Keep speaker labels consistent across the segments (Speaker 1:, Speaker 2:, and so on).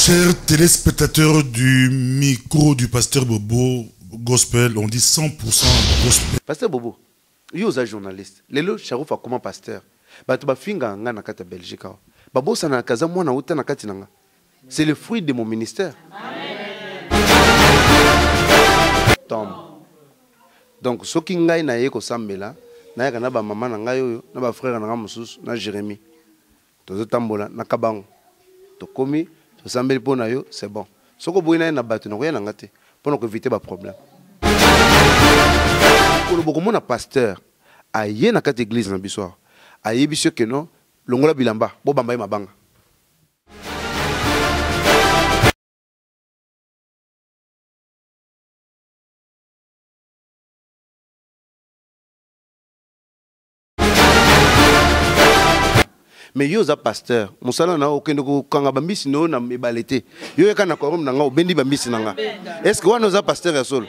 Speaker 1: Chers téléspectateurs du micro du pasteur Bobo Gospel, on dit 100% Gospel.
Speaker 2: Pasteur Bobo, vous êtes journaliste. Lelo Charouf a comment pasteur. Tu vas finir en Nakata Belgique. Babo sana kaza mwana uta na kati nanga. C'est le fruit de mon ministère. Tom. Donc ce qui ngai na yeko sambela, na yaka na ba maman na ngai oyo, na ba frère na nga mususu, na Jérémie. Tozo tambola na kabango. To komi, to sambeli pona yo, c'est bon. Soko boina na batu na koya na ngate, pour éviter ba problème. Pour le beaucoup mon pasteur, aye na kati église na biso. Aye biso que non, longola bilamba, bo bamba ma banga. Mais yo za pasteur, musala na okende ko kanga bambisi no na mebalete. Yo yaka na korom na nga obendi bambisi na nga. Est-ce que wana za pasteur ya solo?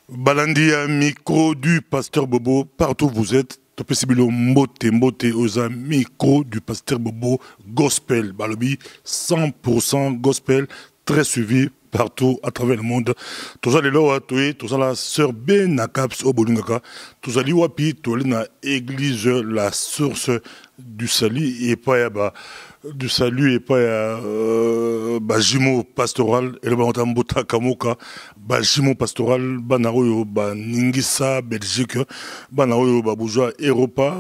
Speaker 1: Balandia micro du pasteur Bobo, partout où vous êtes. Topesibilo mbote oza micro du pasteur Bobo Gospel. Balobi 100% Gospel, très suivi partout à travers le monde. Tous les lois, tous la sœur Ben Nakaps au Bolingaka, tous les wapi, tous les na église la source du salut et pas du salut et pas bajimo pastoral et le bantambuta kamoka bajimo pastoral banaroyo baningisa Belgique banaroyo babourgeois Europa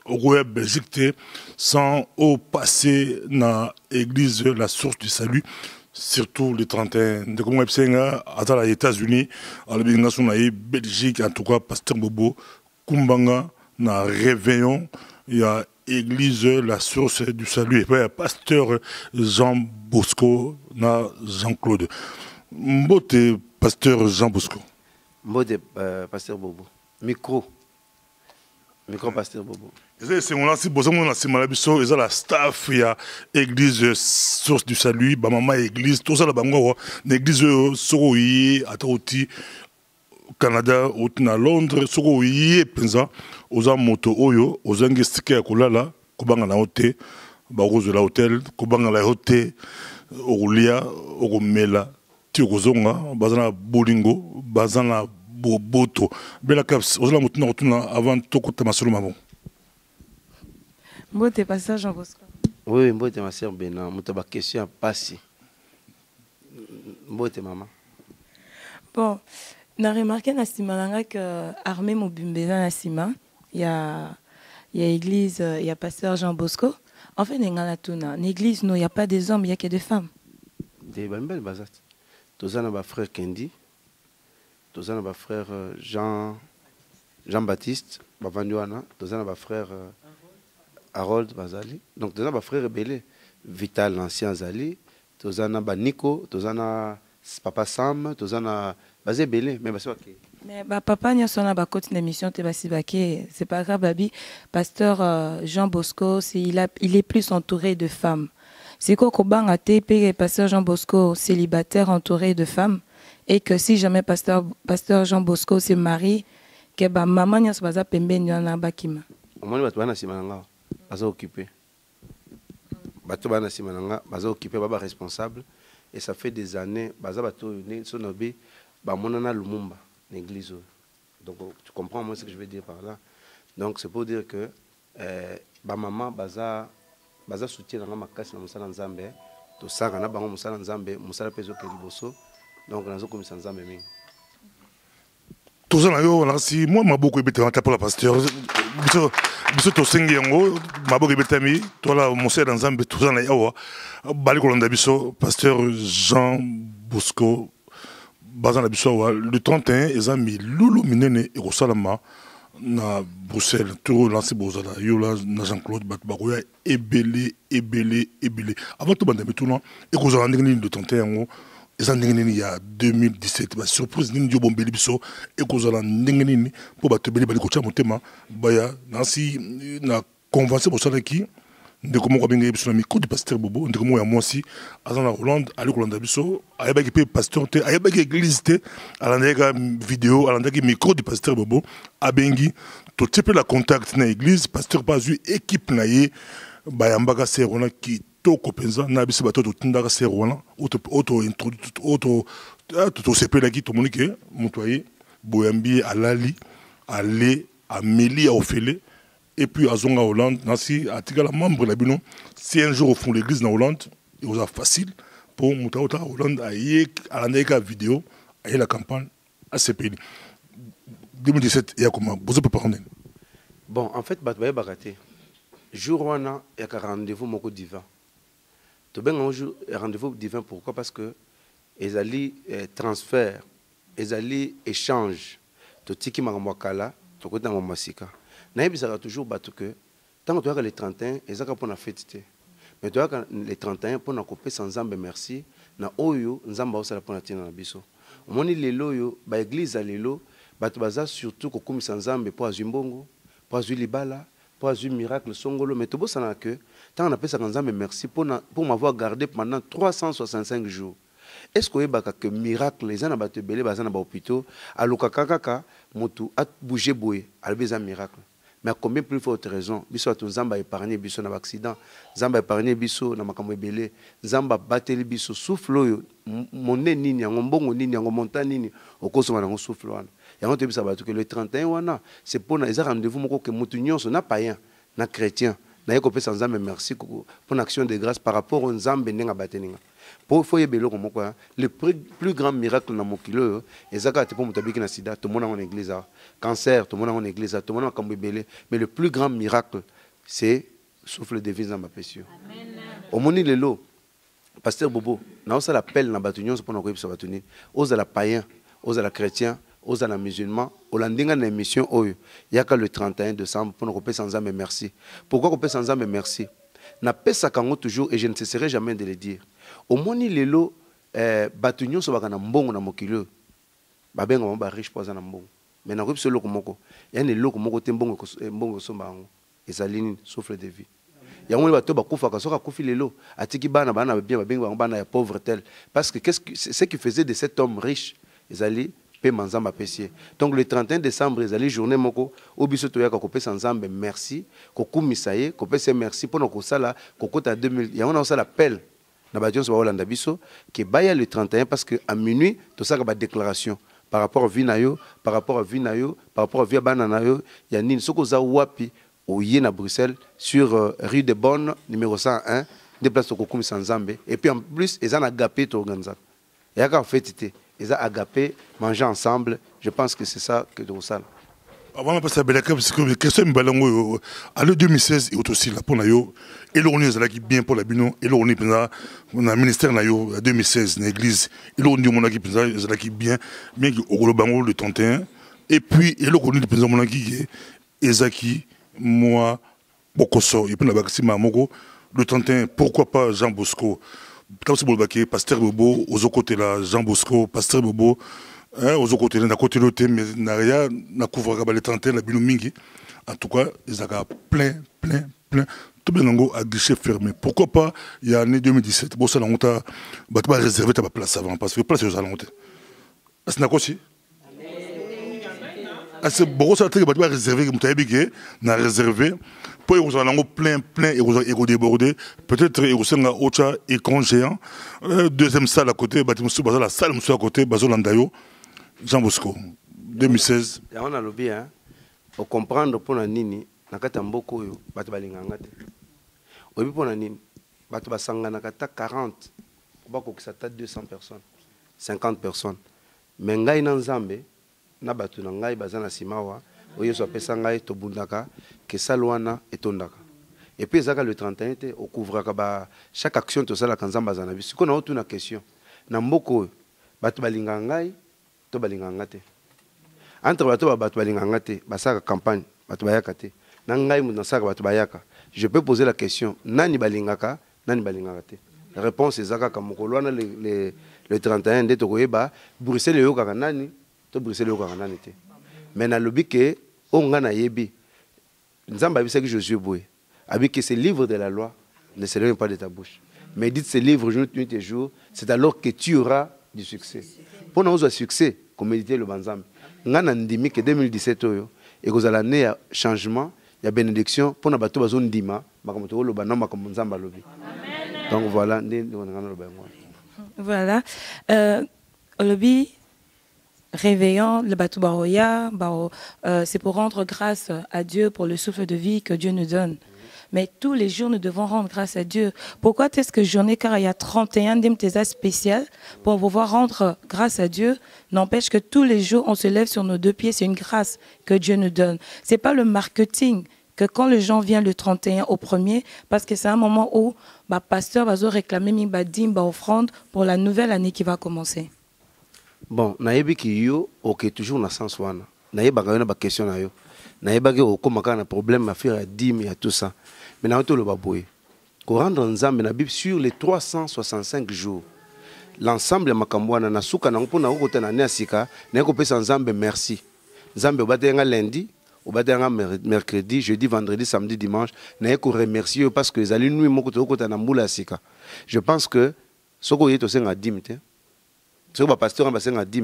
Speaker 1: au Belgique sans au passé na église la source du salut. Surtout les 31 de comment à les États-Unis, à la Belgique, en tout cas, pasteur Bobo, Kumbanga, na réveillon, il y a église la source du salut, et puis il y a pasteur Jean Bosco, na Jean-Claude. Mbote, pasteur Jean Bosco.
Speaker 2: Mbote, pasteur Bobo. Micro, pasteur Bobo.
Speaker 1: C'est mon ancien bosom, on a c'est malabiso, ils ont la staff, il y a église source du salut, maman église, tout ça la bango, l'église soroyi, atauti Canada, ou na Londres, soroyi, penza, aux moto oyo, aux angestike à kulala, kubanga na hotel, barozo la hotel, kubanga la hotel, orulia, orumela, tiozonga, bazana bolingo, bazana boboto, bela caps, aux la motuna rotuna avant toko tamasolo mamon.
Speaker 3: Mbote pasteur Jean Bosco.
Speaker 2: Oui, mbote ma sœur Bena, mutaba question passé. Mbote maman.
Speaker 3: Bon, on a remarqué na simalanga que armée mobimbeza na sima, il y a église, il y a pasteur Jean Bosco. En fait, dans l'église, il n'y a pas des hommes, il n'y a que des femmes.
Speaker 2: Des belles bazat. Tous en a frère Kendi, tous en a frère Jean-Baptiste, Bavanduana, tous en a frère Harold Bazali. Donc, tous en a frère rebelle, Vital l'ancien Zali, tous en a Nico, tous en a Papa Sam, tous en a Bazé Belé, mais c'est ok.
Speaker 3: Mais papa n'y a son a côté d'émission c'est pas grave babi pasteur Jean Bosco il est plus entouré de femmes. C'est quoi qu'on a TP pasteur Jean Bosco célibataire entouré de femmes et que si jamais pasteur Jean Bosco se marie que maman n'y a pas pembe n'y en a bakima.
Speaker 2: Au moins tu vas na simananga baza occupé. Bato bana simananga baza occupé baba responsable et ça fait des années baza bato ne sonobi ba monana Lumumba l'église. Donc tu comprends moi ce que je veux dire par là. Donc c'est pour dire que ba maman baza soutien na makasi na musala nzambe to saka na bango musala nzambe musala pezo ke liboso. Donc nazo komisa nzambe mingi.
Speaker 1: Tout ça là si moi m'a beaucoup ébêté pour la pasteur biso to sengi yango m'a beaucoup ébêté mi toi là musala nzambe tout ça là yawa bali kolonda biso pasteur Jean Bosco bazana biso le 31 ils ont mis lulu minene et rosalama na Bruxelles tout lancé bozala yo là na Jean-Claude Batbagoya ebelé avant tout bande tout non et ko zala ndengini le 31 yango ils ont ndengini il y a 2017 ba surprise ndengini yo bombeli biso et ko zala ndengini pour batebeli bali ko tia motema baya nansi na convention bozala ki ndeko moko abengi biso na micro du pasteur Bobo ndeko moko ya mwasi aza na Hollande ali kolanda biso ayebaki pe pasteur te ayebaki église te alandaki vidéo alandaki micro du pasteur Bobo abengi totie pe la contact na église pasteur pa azwi équipe na ye bayambaka ser wana kitoko mpenza na biso bato totindaka ser wana tosepelaki tomoni ke moto aye boyambi alali ale ameli aofele et puis à Zonga Hollande, si à la membre de la si un jour au fond l'église dans Hollande, il was facile pour Moutaouta Hollande à y aller à la vidéo, à la campagne à ce pays. 2017, il y a comment vous pouvez parler.
Speaker 2: Bon, en fait, Batbaye Bagaté, jour où on a un rendez-vous moko divin. Tu as un rendez-vous divin pourquoi? Parce que ils allaient transfert, ils allaient échange. Tu tiki magamwakala, tu côté dans masika. Il y a toujours que tant que tu as les 31, ils ont pour la fête. Mais tu as les 31 pour nous couper sans zambe merci. Na oyo nzamba osala pour la tina na biso. Omoni lelo yo ba église lelo batu baza surtout ko kumi sans zambe pour azumbongo, pour azulibala, pour azul miracle songolo mais to bosana que tant on appelle ça nzambe merci pour m'avoir gardé pendant 365 jours. Est-ce que miracle les ana batu belé bazana ba hôpitaux aluka kaka mutu a bouger boye albeza miracle. Mais combien plus forte raison, biso atu Zamba épargné biso na accident, Zamba épargné biso na makambo ebele, Zamba bateli biso souffle oyo, monne nini yango mbongo nini yango montagne nini okosoma na souffle wana. Yango te bisa batu que le 31 wana, c'est pour na rendez-vous moko que mutu nyonso na païen, na chrétien, na yeko pesa Nzambe merci pour action de grâce par rapport au Nzambe ndenga bateninga. Pour foyer belo comme quoi le plus grand miracle dans mon kilo et ça quand pour mutabiki na sida tout le monde en église cancer tout le monde en église tout le monde en kambibele mais le plus grand miracle c'est souffle de vie dans ma péché au moni lelo pasteur Bobo na ça l'appel na batunion pour nous ça batuni aux la païen aux la chrétien aux la musulman au landinga na émission oyo yaka le 31 décembre pour nous sans âme merci pourquoi qu'on peut sans âme merci na pesa kango toujours et je ne cesserai jamais de le dire. Au moni lelo batunyo so baka na mbongo na mokilo babenga ba riche poza na mbongo mais na rip solo komoko yani loko moko te mbongo so bango ezalini souffle de vie ya ngoni bato bakufa ka soka kufi lelo atiki bana bien babenga bana ya pauvre tel parce que ce qui faisait de cet homme riche ezali pe manzamba pesier donc le 31 décembre ezali journée moko obiso to yaka kopesa nzambe merci kokumisa ye kopesa merci pona kosala kokota 2000 ya ngona osala appel na ba jonso ba Hollande biso ke baya le 31 parce que à minuit to saka ba déclaration par rapport à Vinayo par rapport à Vinayo par rapport à Via Bananayo ya nini soko za wapi au na Bruxelles sur rue de Bonne numéro 101 des places ko kumisa nzambe et puis en plus ils en agapé to organisa ya ka fêter ils ont agapé manger ensemble je pense que c'est ça que de ça.
Speaker 1: Avant de passer à Belaka, parce que la question est en 2016, il y a aussi la pour Nayo, et l'on est bien pour la Bino, et l'on est dans le ministère Nayo, en 2016, dans l'église, et l'on est bien au Bango le 31, et puis, et l'on est dans mon qui Ezaki, moi, Bokoso, et puis la Bakasi Mamoko, le 31, pourquoi pas Jean Bosco, Pasteur Bobo, aux autres côtés là, Jean Bosco, Pasteur Bobo, aux autres côtés, na côté l'autre, mais n'a rien, n'a couvert les 31, la Binomingi. En tout cas, ils ont plein. Tout le monde a guichet fermé. Pourquoi pas, il y a l'année 2017, bon, ça l'a honte, bah, tu vas réserver ta place avant, parce que place, c'est la honte. C'est n'a quoi aussi? C'est beaucoup ça, tu vas réserver, tu as réservé. Pour ils ont plein, et ils ont débordé. Peut-être ils ont autre écran géant. Deuxième salle à côté, la salle à côté, Bazolandayo, Jean Bosco, 2016.
Speaker 2: On a le bien, pour comprendre pour la nini, nakata mboko yo, batu balinganga te. Obi pour la nini, batu basanga nakata 40, bako kisata 200 personnes, 50 personnes. Mais ngai na nzambe, na batu na ngai bazana simawa. Oyo so pesa ngai to bundaka ke salwana etondaka et puis ezaka le 31 te okuvraka ba chaque action to sala kanzamba zana biso ko na otu na question na mboko batu balinga ngai to balinga ngate entre batu balinga ngate basaka campagne batu bayaka te na ngai mu na saka batu bayaka je peux poser la question nani balingaka te la réponse ezaka ka mokolo na le 31 nde to koyeba Bruxelles yo kaka nani to Bruxelles yo kaka nani te mais na lobi ke onga na yebi nzamba bisaki Josué boy avec que ces livres de la loi ne s'éloignent pas de ta bouche. Mais dites ces livres jour et jour, c'est alors que tu auras du succès. Pour nous avoir succès, comme méditer le banzam. Nous avons dit que 2017, et que vous allez année changement, il y a bénédiction, pour nous avoir besoin d'ima, donc voilà.
Speaker 3: Voilà. Lobby, réveillant le bateau baroya, c'est pour rendre grâce à Dieu pour le souffle de vie que Dieu nous donne. Mais tous les jours, nous devons rendre grâce à Dieu. Pourquoi est-ce que journée, car il y a 31 d'imtézas spéciales pour pouvoir rendre grâce à Dieu, n'empêche que tous les jours, on se lève sur nos deux pieds. C'est une grâce que Dieu nous donne. C'est pas le marketing que quand les gens viennent le 31 au premier, parce que c'est un moment où le pasteur va réclamer une offrande pour la nouvelle année qui va commencer.
Speaker 2: Bon, nayebi ki yo, ok, toujours na sens wana. Nayeba ga na ba question na yo. Nayeba ke okomaka na problème affaire ya dîme et tout ça. Mais na to le baboye. Ko rendre nzambe na Bible sur les 365 jours. L'ensemble ya makambo wana na suka na mpona okota na nesika, na ko pesa nzambe merci. Nzambe obatenga lundi, obatenga mercredi, jeudi, vendredi, samedi, dimanche, na ko remercier parce que ezali nuit moko to okota na mbula sika. Je pense que soko yeto senga dîme te. Ce que le pasteur a dit,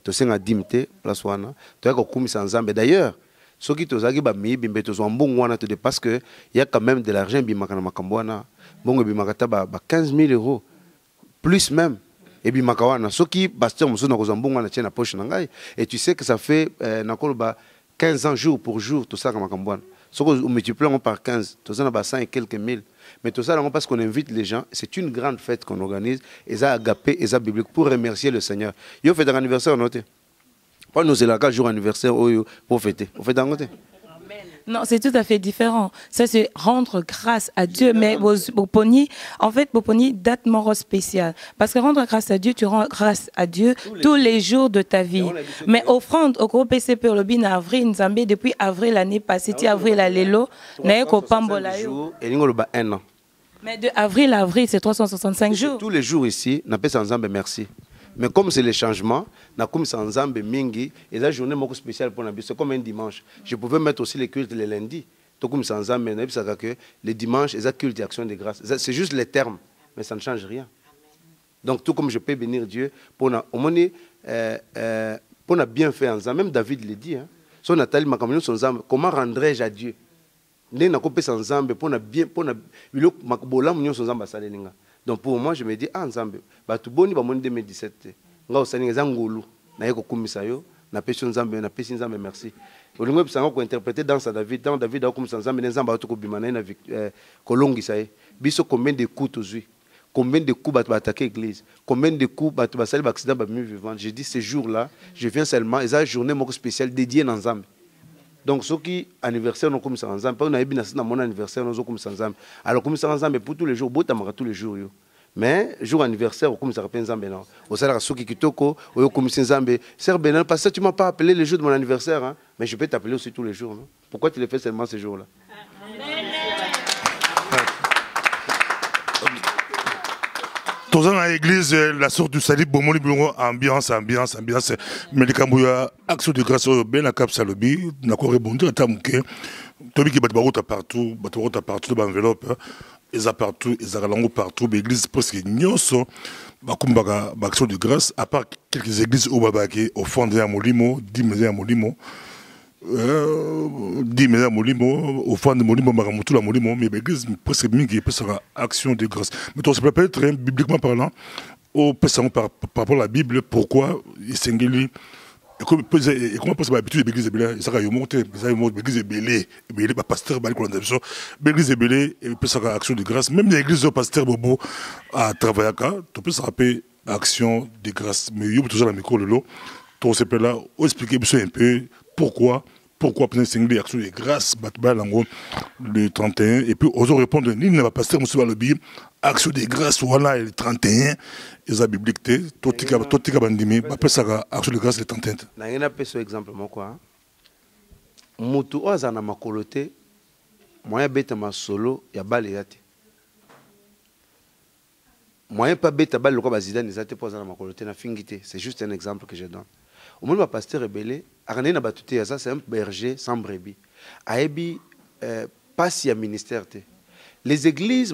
Speaker 2: tu as dit, place wana, tu as commis ensemble. D'ailleurs, ce qui te dit, parce qu'il y a quand même de l'argent, bon, 15 000 euros, plus même. Et puis, ce qui pasteur et tu sais que ça fait 15 ans jour pour jour, tout ça, ce qu'on multiplie par 15, tout ça, 100 et quelques mille. Mais tout ça, parce qu'on invite les gens, c'est une grande fête qu'on organise, et ça agapé, et ça biblique, pour remercier le Seigneur. Vous faites un anniversaire, notez. Pas nous, c'est là, jour anniversaire, pour fêter. Vous faites un côté.
Speaker 3: Non, c'est tout à fait différent. Ça, c'est rendre grâce à Dieu. Mais Boponi, en fait, Boponi, date mort spéciale. Parce que rendre grâce à Dieu, tu rends grâce à Dieu tous les jours de ta vie. Mais offrande, au groupe PCP, au lobby, en avril, Nzambé, depuis avril l'année passée, avril à l'élo, n'a pas pambolayo. Mais de avril à avril, c'est 365 jours.
Speaker 2: Tous les jours ici, n'a pas Nzambé, merci. Mais comme c'est les changements, na comme c'est ensemble mingi et la journée moko spéciale pour nabi, c'est comme un dimanche. Je pouvais mettre aussi les cultes les lundis. Tout comme c'est ensemble, mais ça que les dimanches, les cultes d'action de grâce. C'est juste les termes, mais ça ne change rien. Donc tout comme je peux bénir Dieu pour na au moins pour na bien fait ensemble. Même David le dit, hein. Son Nathalie makamino son ensemble. Comment rendrais-je à Dieu? Né na kopé ensemble pour na bien pour na bilo makobola munyo son ensemble salenga. Donc pour moi, je me dis, ah, Nzambe, tu boni ba mon 2017. Nga osani ngolu, na yeko kumisa yo, na pesi Nzambe, na pesi Nzambe merci. Olingo bisanga ko interpréter dans David a kumisa Nzambe, Nzambe to ko bimana na kolongi saye. Biso combien de coups tozui? Combien de coups batu attaquer l'église? Combien de coups batu basali accident ba mieux vivant? J'ai dit ce jour-là, je viens seulement et ça journée moko spéciale dédiée à Nzambe. Donc, ce qui anniversaire, nous comme ça ensemble. On a eu mon anniversaire, nous comme ça ensemble. Alors, comme ça ensemble, pour tous les jours, tous les jours. Mais, jour anniversaire, comme ça ensemble, non. Au salaire, ceux qui kitoko, au comme ça ensemble. Sœur Bénin, parce que tu m'as pas appelé le jour de mon anniversaire, hein? Mais je peux t'appeler aussi tous les jours. Non? Pourquoi tu le fais seulement ce jour-là?
Speaker 1: Dans l'église, la sorte du salut, ambiance. Mais les Cambouya, action de grâce au Ben, la Cap Salobi, n'a pas répondu à Tamouké. Tobi qui bat partout, dans l'enveloppe, ils ont partout, ils ont partout, l'église presque nyonso, bakumbaga, action de grâce, à part quelques églises au Babaki, au fond de Molimo, 10 maisons à Molimo. 10 maisons à Molimo, au fond de Molimo, Maramutu, la Molimo, mais l'église presque mingi, peut sera action de grâce. Mais on se peut très bibliquement parlant, au par rapport à la Bible, pourquoi il s'engage. Et comment peut-se l'habitude de l'église belée? Ça va monter, l'église est belée, pasteur, l'église est belée, et puis ça va action de grâce. Même l'église de pasteur Bobo à travailler, tu peux se rappeler action de grâce. Mais il y a toujours la micro de l'eau. Tu sais là, expliquer un peu pourquoi peut-être c'est action de grâce, le 31, et puis aux autres répondre, il n'y a pas pasteur, monsieur Balobi, action de grâce, voilà, le 31, ils ont biblique, tout bandimi, après ça, action de grâce, le 31.
Speaker 2: Il y a un exemple, quoi. Moutou, ozana makolote, moyen bête ma solo, il y a balayate. Moyen pas bête balle, le quoi, bazidane, ils étaient posés dans makolote, na fingité. C'est juste un exemple que je donne. Au moment où le pasteur rebellé, c'est un berger sans brebis. Aebi, pas si un ministère. Les églises,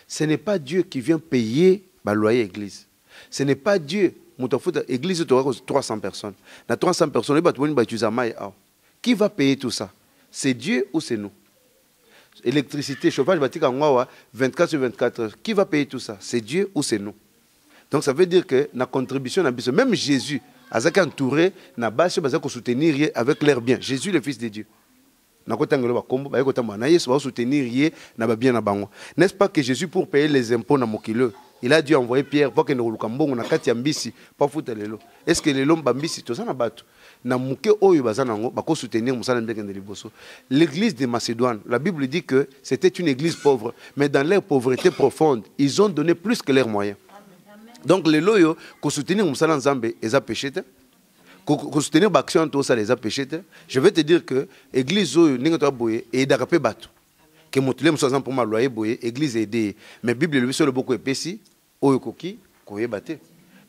Speaker 2: ce n'est pas Dieu qui vient payer le loyer église. Ce n'est pas Dieu. L'église, 300 personnes. Dans 300 personnes, qui va payer tout ça? C'est Dieu ou c'est nous? Électricité, chauffage, 24 sur 24 heures. Qui va payer tout ça? C'est Dieu ou c'est nous? Donc ça veut dire que la contribution, même Jésus, Azak entouré, n'a pas soutenir avec l'air bien. Jésus, le Fils de Dieu. N'est-ce pas que Jésus, pour payer les impôts, il a dû envoyer Pierre pour que nous est-ce que les hommes bambisi tout ça na batu na muke oyo bazanango bako soutenir musala mbeke de liboso. L'église de Macédoine, la Bible dit que c'était une église pauvre, mais dans leur pauvreté profonde, ils ont donné plus que leurs moyens. Donc les loyo ko soutenir musala nzambe eza péché te. Ko soutenir l'action tout ça les a péché te. Je vais te dire que église oyo ninga to boye et dakape batu. Que motulem so pour ma loyer boye église aidé, mais Bible lui sur le beaucoup épaissi oyo koki koye baté.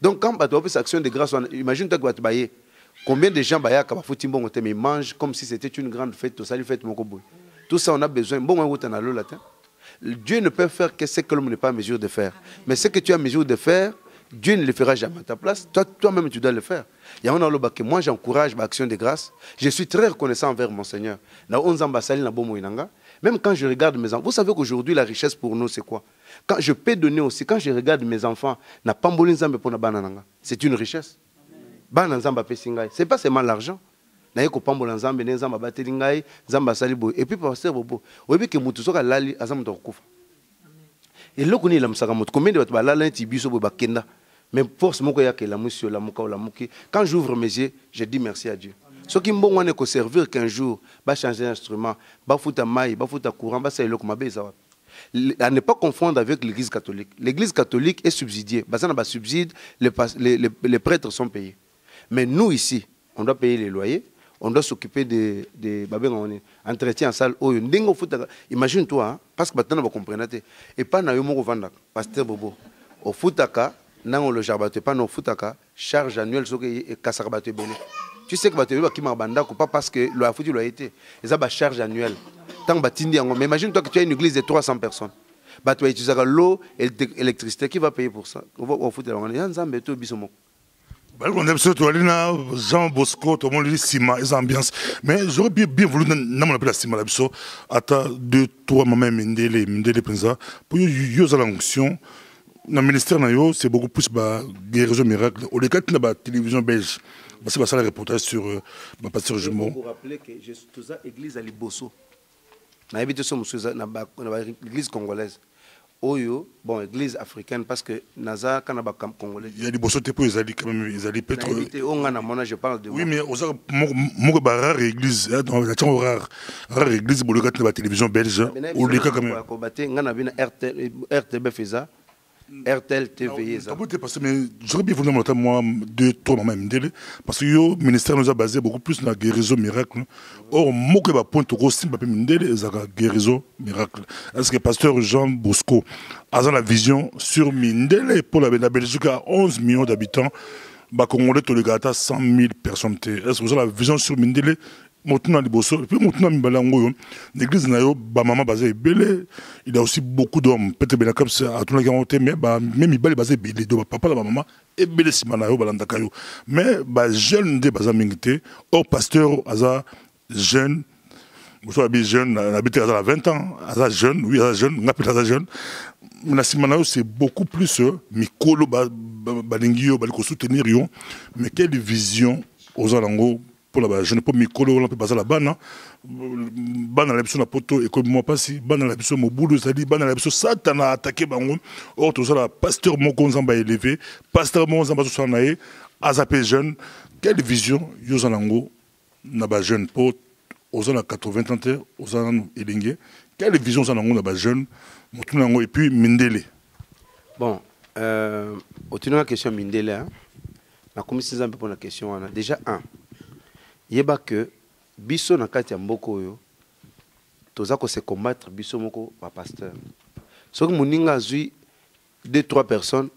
Speaker 2: Donc, quand tu as fait cette action de grâce, imagine-toi que tu as combien de gens ils mangent comme si c'était une grande fête, tout ça, tout ça, on a besoin. Dieu ne peut faire que ce que l'homme n'est pas en mesure de faire. Mais ce que tu es en mesure de faire, Dieu ne le fera jamais à ta place. Toi-même, tu dois le faire. Moi, j'encourage l'action de grâce. Je suis très reconnaissant envers mon Seigneur. Même quand je regarde mes enfants, vous savez qu'aujourd'hui, la richesse pour nous, c'est quoi? Quand je peux donner aussi, quand je regarde mes enfants, c'est une richesse. Ce n'est pas seulement l'argent. Et puis, pasteur Bobo, et là, combien de mais force quand j'ouvre mes yeux, je dis merci à Dieu. Ce qui me servir qu'un jour, va changer d'instrument, va foutre maille, va foutre courant, va faire à ne pas confondre avec l'église catholique. L'église catholique est subsidiée. Subside, les prêtres sont payés. Mais nous ici, on doit payer les loyers, on doit s'occuper des entretiens en salle. Imagine-toi, parce que maintenant on va comprendre. Et pas na yomo vanda, pasteur Bobo. Au foutaka, non le jarbate pas non foutaka, charge annuelle et kasarbate belé. Tu sais que qui m'a banda pas parce que le foutu l'a été. Et ça charge annuelle. Mais imagine-toi que tu as une église de 300 personnes. Tu vas utiliser l'eau et l'électricité. Qui va payer pour ça? On va foutre
Speaker 1: Jean Bosco, tout le monde dit Sima, les ambiances. Mais j'aurais bien voulu n'appeler la Sima, à 2-3 moments Mindele Penza, pour y avoir l'onction. Dans le ministère, c'est beaucoup plus guérison miracle. Au cas de la télévision belge, c'est ça le reportage sur ma pasteur Jumeau.
Speaker 2: Je vous rappeler que je suis dans l'église à Liboso. Dans l'église congolaise. Oyo, bon, église africaine, parce que Naza, Kanaba congolais.
Speaker 1: Il y a des bossos pour ils allaient quand même, ils allaient peut-être.
Speaker 2: Je parle de.
Speaker 1: Oui, mais mon rare église, rare église, pour le cas de la télévision belge, ou le cas quand même.
Speaker 2: RTB Feza. RTL TV.
Speaker 1: Mais j'aurais bien voulu montrer moi 2-3 moments parce que le ministère nous a basé beaucoup plus sur la guérison miracle. Or, moi qui va pointer au sim papier Mindele, c'est la guérison miracle. Est-ce que pasteur Jean Bosco a la vision sur Mindele pour la Belgique à 11 millions d'habitants, bah Congolais tout le gars à 100 000 personnes. Est-ce que vous avez la vision sur Mindele? L'église nayo ba maman basé belé, il y a aussi beaucoup d'hommes peut-être bien comme ça à tout le monde mais même il basé belé de papa la maman et belé simanayo balanda kayo mais ba jeune de baza mingité au pasteur aza jeune vous savez jeune habité à 20 ans aza jeune oui aza jeune ngapita aza jeune na simanayo c'est beaucoup plus mikolo balingio baliko soutenir yo mais quelle vision aux alango pour la je ne peux micro on peut passer la banne banne la na poto et comme moi pas si banne la biso mobudu ça dit banne la biso satana attaqué bango or tout ça la pasteur moko nzamba élevé pasteur moko nzamba so naé azapé jeune quelle vision yo zanango na ba jeune pour aux ans 80 ans aux ans elingue quelle vision zanango na ba jeune mutunango et puis Mindele
Speaker 2: bon au tenir la question Mindele hein na commission nzamba pour la question on a déjà yeba que biso na kati ya mboko yo toza ko se combattre biso moko ba pasteur soki moninga azui 2-3 personnes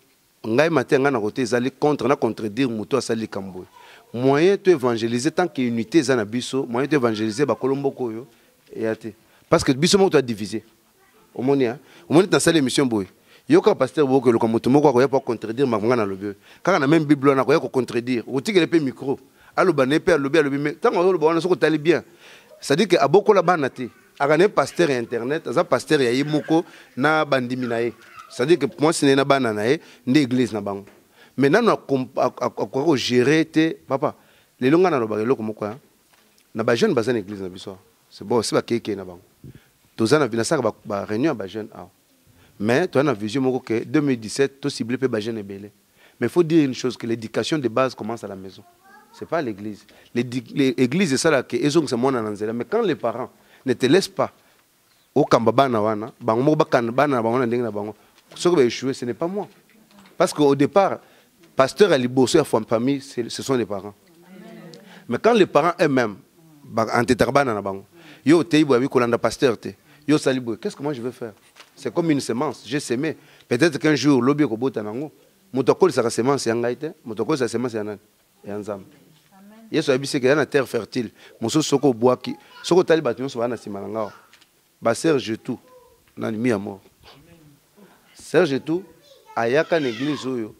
Speaker 2: ngai matenga na côté ezali contre na contredire muto asali kambo moyen to évangéliser tant que unité za na biso moyen to évangéliser ba kolomboko yo et ate Parce que biso mo to diviser. Au moni hein. Au moni dans cette émission boy. Yo ka pasteur bo que le comme tout moko ko pas contredire makanga na lobe. Quand na même Bible na ko contredire. O tigele pe micro. Allo bané pe lobe mais tant on lo so ko tali bien. C'est-à-dire que aboko la banate. Akane pasteur internet, aza pasteur ya yimoko na bandimi na ye. C'est-à-dire que moi c'est na bana na ye, ndé église na bango. Maintenant on gérer te papa. Les longa na lobaka eloko moko hein. Na ba jeune bazana église na biso. C'est bon, c'est ba keke na bango. Tozana vina ça ba réunion ba jeune ah. Mais tu as une vision moko que 2017 to ciblé pe ba jeune belé. Mais il faut dire une chose que l'éducation de base commence à la maison. C'est pas l'église. L'église c'est ça là que ezong c'est mon ananzela mais quand les parents ne te laissent pas au kambaba na wana, bango moko ba kanba na bango na ndenge na bango. Ce qui va échouer ce n'est pas moi. Parce qu'au départ pasteur à liboso à famille ce sont les parents. Mais quand les parents eux-mêmes, yo pasteur yo salibo, qu'est-ce que moi je vais faire? C'est comme une semence, j'ai semé. Peut-être qu'un jour l'objet ko bota nango, motokol sa semence ya ngaite, motokol sa semence ya nan, ya nzam. Yesu abisi que na terre fertile, moso soko boaki, soko tali batunyo so bana simalanga. Ba Serge tout, na mi amour. Serge tout ayaka na église oyo.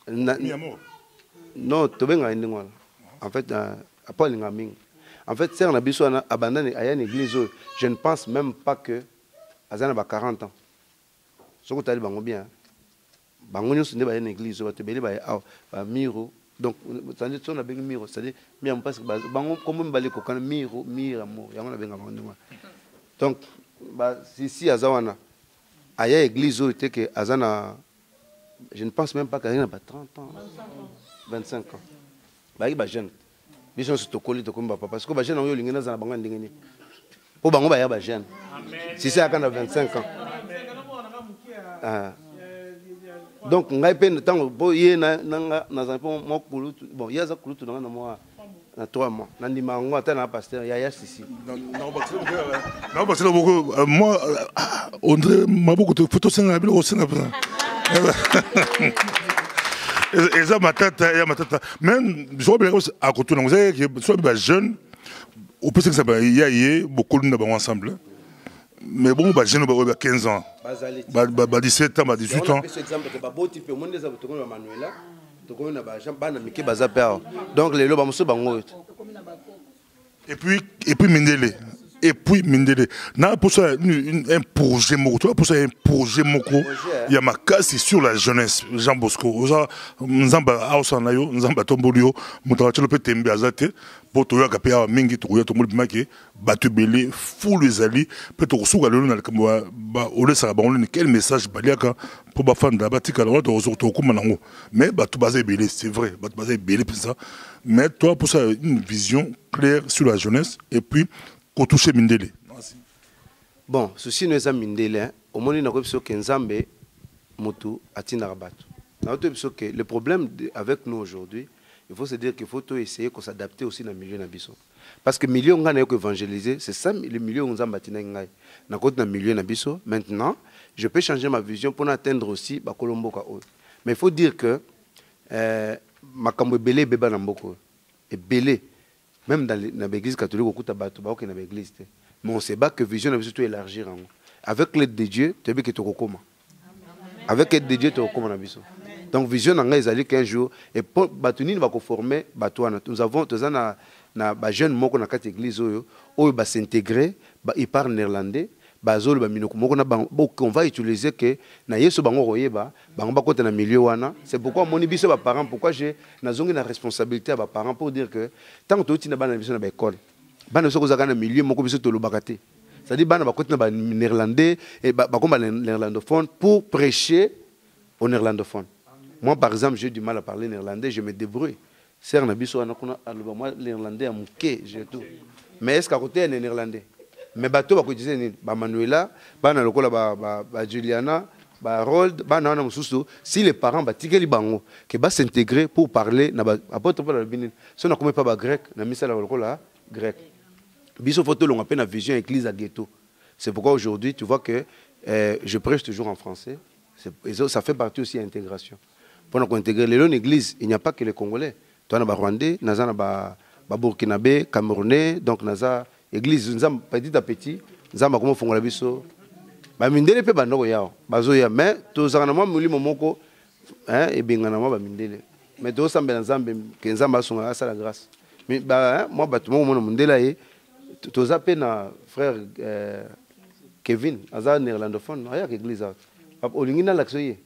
Speaker 2: Mi amour. Non, to benga ndingwala. En fait, Paul Ngaming. En fait, Serge Nabiso a abandonné à une église. Je ne pense même pas que Azana a 40 ans. Ce que tu as dit, c'est bien. Bangonio, ce n'est pas une église. Tu as miro. Donc, tu as dit, tu as dit, miro. C'est-à-dire, comme on a dit, miro, miro, donc, si Azawana, a une église, je ne pense même pas qu'elle a 30 ans, 25 ans. Bah jeune biso so tokoli tokomba papa parce que ba jeune on yo lingena za bango ndengeni po bango ba ya ba jeune si c'est à 25 ans ah donc ngai pe ntango po ye na za po mo kulutu bon ya za kulutu na moi na 3 mois na ndima ngo ata na pasteur ya sisi
Speaker 1: non parce que moi on dirait maboko to photo senga bilo ko senga et ça ma tête même je vois bien à côté vous savez que soit des jeunes au plus que ça il y a beaucoup de gens ensemble mais bon bah jeunes bah 15 ans bah 17 ans bah 18 ans
Speaker 2: donc les loba muso bango
Speaker 1: et puis Mindele et puis Mindele na pour ça un projet moko pour ça un projet moko il y a ma casse sur la jeunesse Jean Bosco oza nzamba ausa na yo nzamba tombolio mutaka chelo pe tembe azate pour to yaka pe mingi to yo to muli make batu belé fou les ali pe to suka lelo na ba ole sa ba on quel message baliaka pour ba fanda batika la to to kuma nango mais batu bazé belé c'est vrai batu bazé belé pour ça mais toi pour ça une vision claire sur la jeunesse et puis qu'on touche Mindele.
Speaker 2: Bon, ceci nous est Mindele. Au moins, nous avons que Nzambe Motu Atina Rabat. Le problème avec nous aujourd'hui, il faut se dire qu'il faut essayer de s'adapter aussi dans le milieu Nabiso. Parce que le milieu où on a évangélisé, c'est ça le milieu où on a bâti. Dans le milieu Nabiso, maintenant, je peux changer ma vision pour atteindre aussi Bakolombo. Mais il faut dire que Makambo Belé Beba Namboko est belé. Même dans l'église catholique, mais on sait pas que vision est surtout élargir. Avec l'aide de Dieu, tu sais que tu es comment. Avec l'aide de Dieu, tu es comment. Donc vision en Israël qu'un jour et pour Batuni va former Batouana. Nous avons na jeune moko na quatre églises où va s'intégrer, il parle néerlandais. Bazol ba minoko moko na on va utiliser que na yeso bango royeba bango ba kota na milieu wana. C'est pourquoi mon biso ba parents, pourquoi j'ai na zongi na responsabilité à ba parents pour dire que tant que tu na bana biso na ba école bana so kozaka na milieu moko biso to lobakate, c'est à dire bana ba kota na ba néerlandais et ba komba néerlandophone pour prêcher au néerlandophone. Moi par exemple j'ai du mal à parler néerlandais, je me débrouille ser na biso wana kuna moi néerlandais à muké j'ai tout, mais est-ce qu'à côté il est néerlandais? Mais bateau va utiliser ni ba Manuela, ba na lokola ba Juliana, ba Harold, ba na mususu. Si les parents ba tigeli bango que ba s'intégrer pour parler na ba apôtre pour la binin. Si on a comme pas ba grec, na misa la lokola grec. Biso photo l'on appelle la vision église à ghetto. C'est pourquoi aujourd'hui tu vois que je prêche toujours en français. Ça fait partie aussi de l'intégration. Pour nous intégrer l'église, il n'y a pas que les Congolais. Tu as ba Rwandais, naza na ba Burkinabé, Camerounais, donc naza église petit à petit nzamba komo fongola biso ba mindele pe bandoko yao bazo ya mais to zana mwa mulimo moko ebengana mwa ba mindele mais to sambela nzambe ke nzamba asunga asala grâce mais ba moi bato mo mona mundela ye to za pe na frère Kevin aza néerlandophone aya ke église papa olingi na l'action ye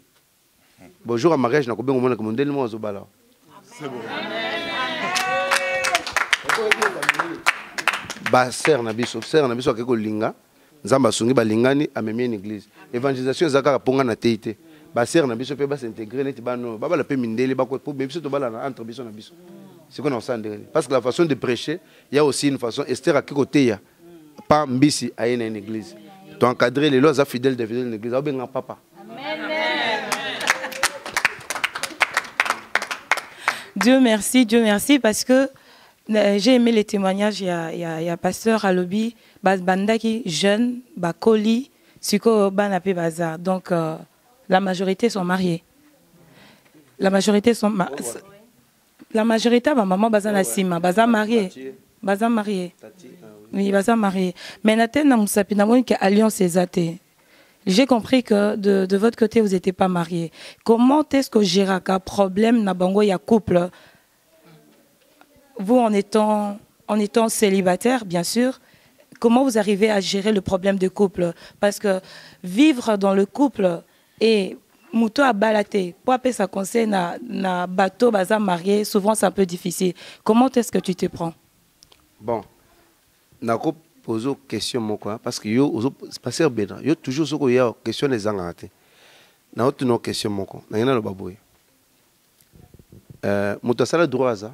Speaker 2: bonjour à mariage na ko bengo mona ko mundele mo zo bala c'est bon ba sœur na biso akeko linga nzamba sungi balingani amemi une église évangélisation ezaka ponga na teite ba sœur na biso pe ba s'intégrer neti bano baba la pe mindele ba ko pour biso to bala entre biso na biso c'est qu'on entend parce que la façon de prêcher il y a aussi une façon Esther akeko teya pas mbisi à une église to encadrer les lois fidèles de l'église a benga papa.
Speaker 3: Dieu merci parce que j'ai aimé les témoignages. Il y a pasteur Alobi, Bandaki, jeune, Bakoli, Suko, Banapé Bazar. Donc, la majorité sont mariés. La majorité maman Bazan Asima, Bazan marié. Bazan marié. Oui, Bazan marié. Mais Nathan Moussapi, n'a que alliance exatée. J'ai compris que de votre côté, vous n'étiez pas mariés. Comment est-ce que Géraka, problème, Nabango, il y a couple? Vous, en étant célibataire, bien sûr, comment vous arrivez à gérer le problème de couple? Parce que vivre dans le couple et mouto à balater, pour appeler ça conseil, na bateau, baza marié, souvent c'est un peu difficile. Comment est-ce que tu te prends?
Speaker 2: Bon, na ko pose question moko parce que yo passer bien, yo toujours ce que y a question les angate. Na autre no question moko, na yana lo baboy. Mouto sala droit ça.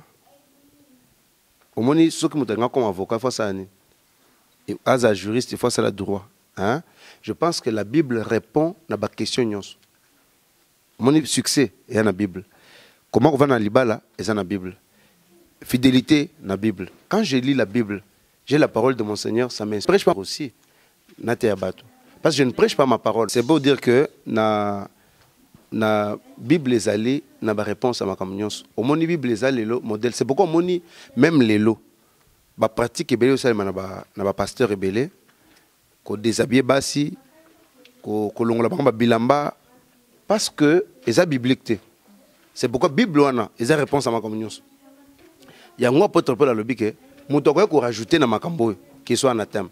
Speaker 2: Au moins, ceux qui m'ont comme avocat, il faut ça. Et as juriste, il faut ça le droit. Hein? Je pense que la Bible répond à la question. Mon succès est dans la Bible. Comment on va dans l'Ibala est dans la Bible. Fidélité dans la Bible. Quand je lis la Bible, j'ai la parole de mon Seigneur, ça m'inspire. Je ne prêche pas aussi. Parce que je ne prêche pas ma parole. C'est beau dire que na Bible les allées na ba réponse à ma communion au moni Bible les allées le modèle c'est pourquoi moni même les lots ba pratique belé aussi na ba pasteur belé ko déshabiller basi ko longola ba bilamba parce que eza biblique c'est pourquoi Bible wana eza réponse à ma communion il y a un apôtre Paul a le bique muto ko rajouter na makambo qui soit na thème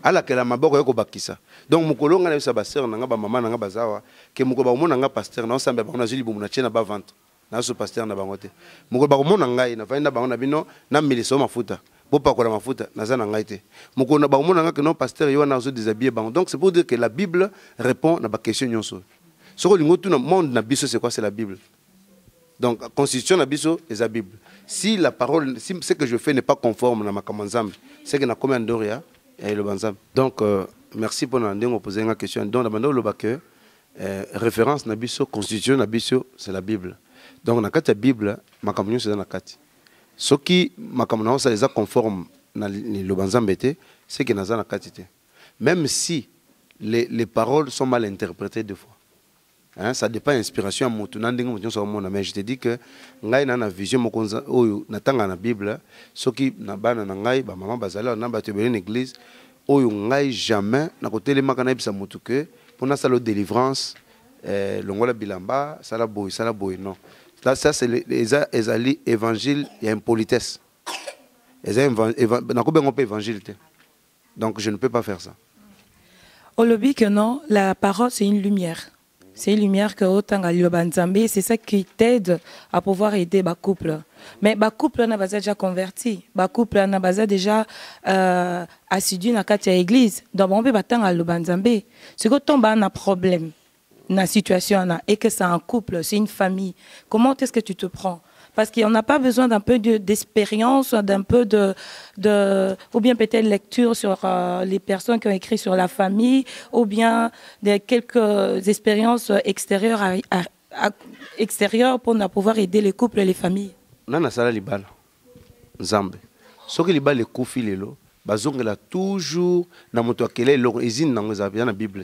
Speaker 2: ala que la maboko yoko bakisa donc mukolo nga na sa ba sœur nga ba maman nga bazawa ke mukolo ba mona nga pasteur na ensemble ba na jili bu na chena ba vente na so pasteur na bangote mukolo ba mona ngai na fainda ba na bino na miliso mafuta bo pa ko la mafuta na za na ngai te mukolo ba mona nga que non pasteur yo na zo déshabiller bango donc c'est pour dire que la Bible répond na ba question nyonso soko lingo tout na monde na biso c'est quoi c'est la Bible donc constitution na biso et la Bible si la parole si ce que je fais n'est pas conforme na makamanzambe c'est que na combien d'oria et le banzam. Donc, merci pour nous poser une question. Donc, le référence nabiso, constitution nabiso, c'est la Bible. Donc, dans la Bible, ma communion c'est dans la carte. Ce qui ma communion ça les a conforme dans le banzam bêté, c'est que dans la carte. Même si les paroles sont mal interprétées des fois. Hein, ça dépend de l'inspiration à mon mais je te dis que ngai na vision mokonza oyo natanga na Bible ce qui na bana na ngai ba maman bazala na ba tebele l'église oyo ngai jamais na côté maka na bisa mutu que pour na salo délivrance longola bilamba sala boy non là ça c'est les ezali évangile il y a une politesse na ko bengo pe évangile donc je ne peux pas faire ça.
Speaker 3: Olobi que non, la parole c'est une lumière. C'est une lumière que autant à l'Obanzambé, c'est ça qui t'aide à pouvoir aider ma couple. Mais ma couple n'a pas déjà converti, ma couple n'a pas déjà assidu dans la église. Donc on peut pas tant à l'Obanzambé. C'est que tombe un problème, une situation et que c'est un couple, c'est une famille. Comment est-ce que tu te prends? Parce qu'on n'a pas besoin d'un peu d'expérience, d'un peu ou bien peut-être lecture sur les personnes qui ont écrit sur la famille, ou bien de quelques expériences extérieures, extérieures pour pouvoir aider les couples et les familles.
Speaker 2: Nana sala libala, Nzambe. Ce que libala koufi lelo, bazongela toujours na moto akele l'origine na ngozabia na Bible.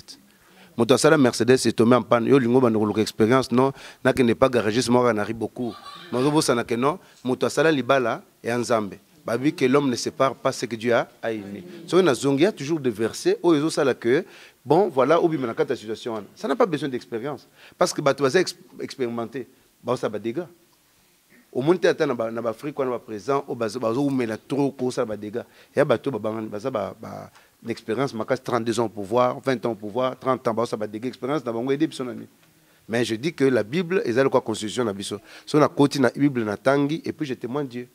Speaker 2: Moto sala Mercedes est tombé en panne yo lingo bandolo expérience non na que n'est pas garagiste moi na ri beaucoup mozo bosa na que non moto sala libala et Nzambe Babi que l'homme ne sépare pas ce que Dieu a uni. So il y a toujours des versets où ils ont ça là que bon voilà où bien la situation. Ça n'a pas besoin d'expérience parce que tu vas expérimenter. Bah ça va dégâts. Au monde tu attends na ba Afrique on va présent au bazo où mais la trop ko ça va dégâts. Et ba to ba ça ba une expérience ma 32 ans au pouvoir, 20 ans au pouvoir, 30 ans ça va dégâts expérience na bango aider son ami. Mais je dis que la Bible est la constitution na biso. So na côté na Bible na tangi et puis je témoigne Dieu.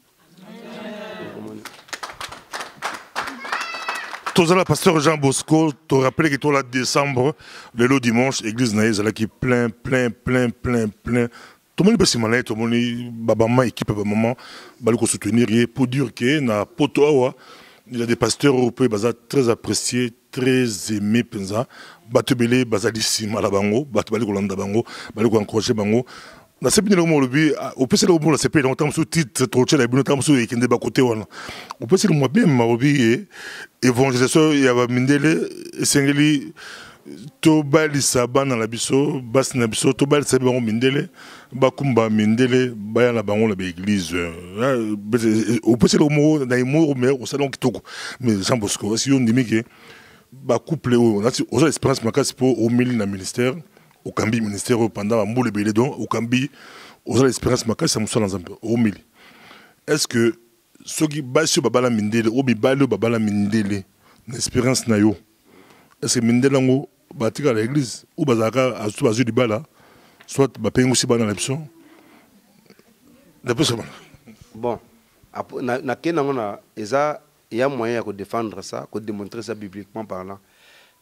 Speaker 1: Tout ça, pasteur Jean Bosco, tu rappelles que toi, là, décembre, le dimanche, l'église Naïs, elle qui plein. Tout le monde peut s'y manier, tout le monde, babama, équipe, maman, balou soutenir, pour dire que, na poto, il y a des pasteurs européens, très appréciés, très aimés, pensa, batu belé, bazalisi, malabango, batu balé kolanda bango, balé ko encourager bango. Na sepi le molobi au pese le molo sepi on tam sous titre troche la bino tam sous ekende ba côté wana au pese le bien marobi évangélisation ya ba mindele sengeli to bali sabana la biso bas na biso to bali sebe mindele ba kumba mindele ba ya la bango la église au pese le molo na imo mais au salon kitoko mais Jean Bosco si on dit que ba couple on a l'espérance makasi pour au milieu na ministère au Kambi ministère pendant un bout de bélédon au Kambi aux l'espérance makasi ça me soit dans un peu au milieu est-ce que ceux qui basent sur babala mindele ou bibalo babala mindele l'espérance na yo est-ce que mindele ngo batika à l'église ou bazaka à tout bazou du bala soit bapengo aussi bana l'option d'après ça
Speaker 2: bon na kenanga eza il y a moyen de défendre ça de démontrer ça bibliquement parlant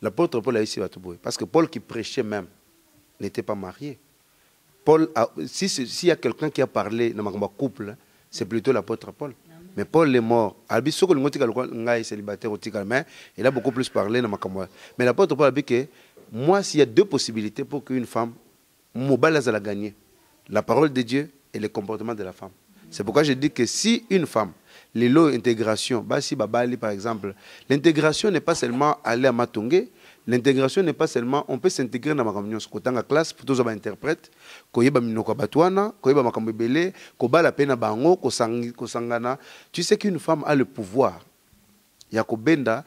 Speaker 2: l'apôtre Paul a ici parce que Paul qui prêchait même n'était pas marié. Paul, s'il y a quelqu'un qui a parlé dans ma couple, c'est plutôt l'apôtre Paul. Mais Paul est mort. Mais il a beaucoup plus parlé dans ma couple. Mais l'apôtre Paul a dit que moi, s'il y a deux possibilités pour qu'une femme, la gagner, la parole de Dieu et le comportement de la femme. C'est pourquoi je dis que si une femme, les lots intégration, si Babali par exemple, l'intégration n'est pas seulement aller à Matongé. L'intégration n'est pas seulement, on peut s'intégrer dans ma communion, dans la classe, pour tous les interprètes, koyeba minoko batwana, koyeba makambo belé, koba la peine bango, kosangana. Tu sais qu'une femme a le pouvoir. Yakobenda,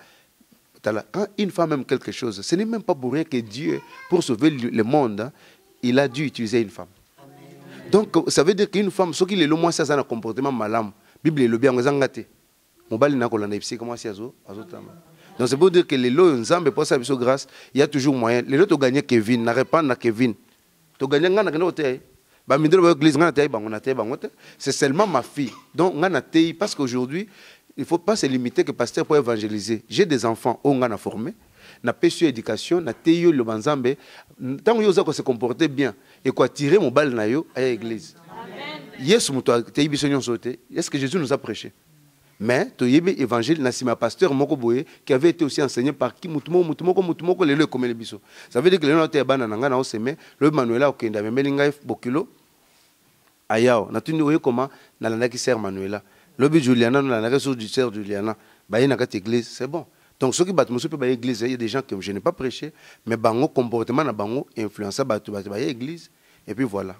Speaker 2: quand une femme aime quelque chose, ce n'est même pas pour rien que Dieu, pour sauver le monde, il a dû utiliser une femme. Donc, ça veut dire qu'une femme, ce qui est le moins, ça a un comportement malade. Bible est le bien, on a été. Mon bal n'a qu'à l'analyser, comment c'est à donc c'est pour dire que les lots ensemble pour ça grâce il y a toujours moyen les lots tu gagner Kevin n'a répandre na Kevin tu gagner ngana kana hôtel ba mindelo église ngana tay bango na tay bango c'est seulement ma fille donc ngana tay parce qu'aujourd'hui il faut pas se limiter que pasteur pour évangéliser j'ai des enfants au ngana formé na pécio éducation na tay le banzambe tant yo za ko se comporter bien et quoi tirer mon bal na yo à l'église amen yes muto tay biso nyonso te est-ce que Jésus nous a prêché. Mais tu y es évangile, Nassima pasteur Moko Boye, qui avait été aussi enseigné par qui Moutoumoko, les comme les bisous. Ça veut dire que les gens étaient banananga na oseme, le Manuela au Kenda, mais Melinga Bokilo, Ayao, n'a tu vu comment n'a qui sert Manuela. Le but Juliana, n'a la ressource du sert Juliana, bah n'a qu'à église, c'est bon. Donc ceux qui battent monsieur peut église, il y a des gens que je n'ai pas prêché, mais bango comportement na bango influença battu église et puis voilà.